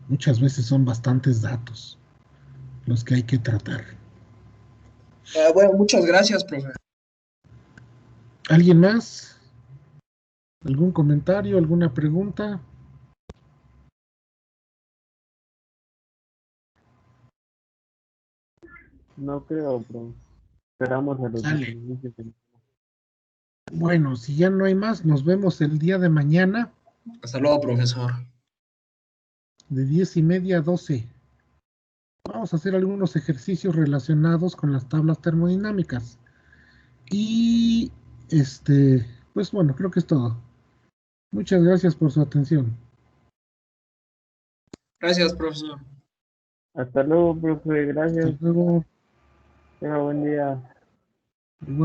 Muchas veces son bastantes datos los que hay que tratar. Bueno, muchas gracias, profe. ¿Alguien más? ¿Algún comentario? ¿Alguna pregunta? No creo, pero esperamos a los Sale. ejercicios. Bueno, si ya no hay más, nos vemos el día de mañana Hasta luego, profesor. de 10:30 a 12. Vamos a hacer algunos ejercicios relacionados con las tablas termodinámicas. Y pues bueno, creo que es todo. Muchas gracias por su atención. Gracias, profesor. Hasta luego, profe. Hasta Gracias. luego. Tenga buen día. Igual.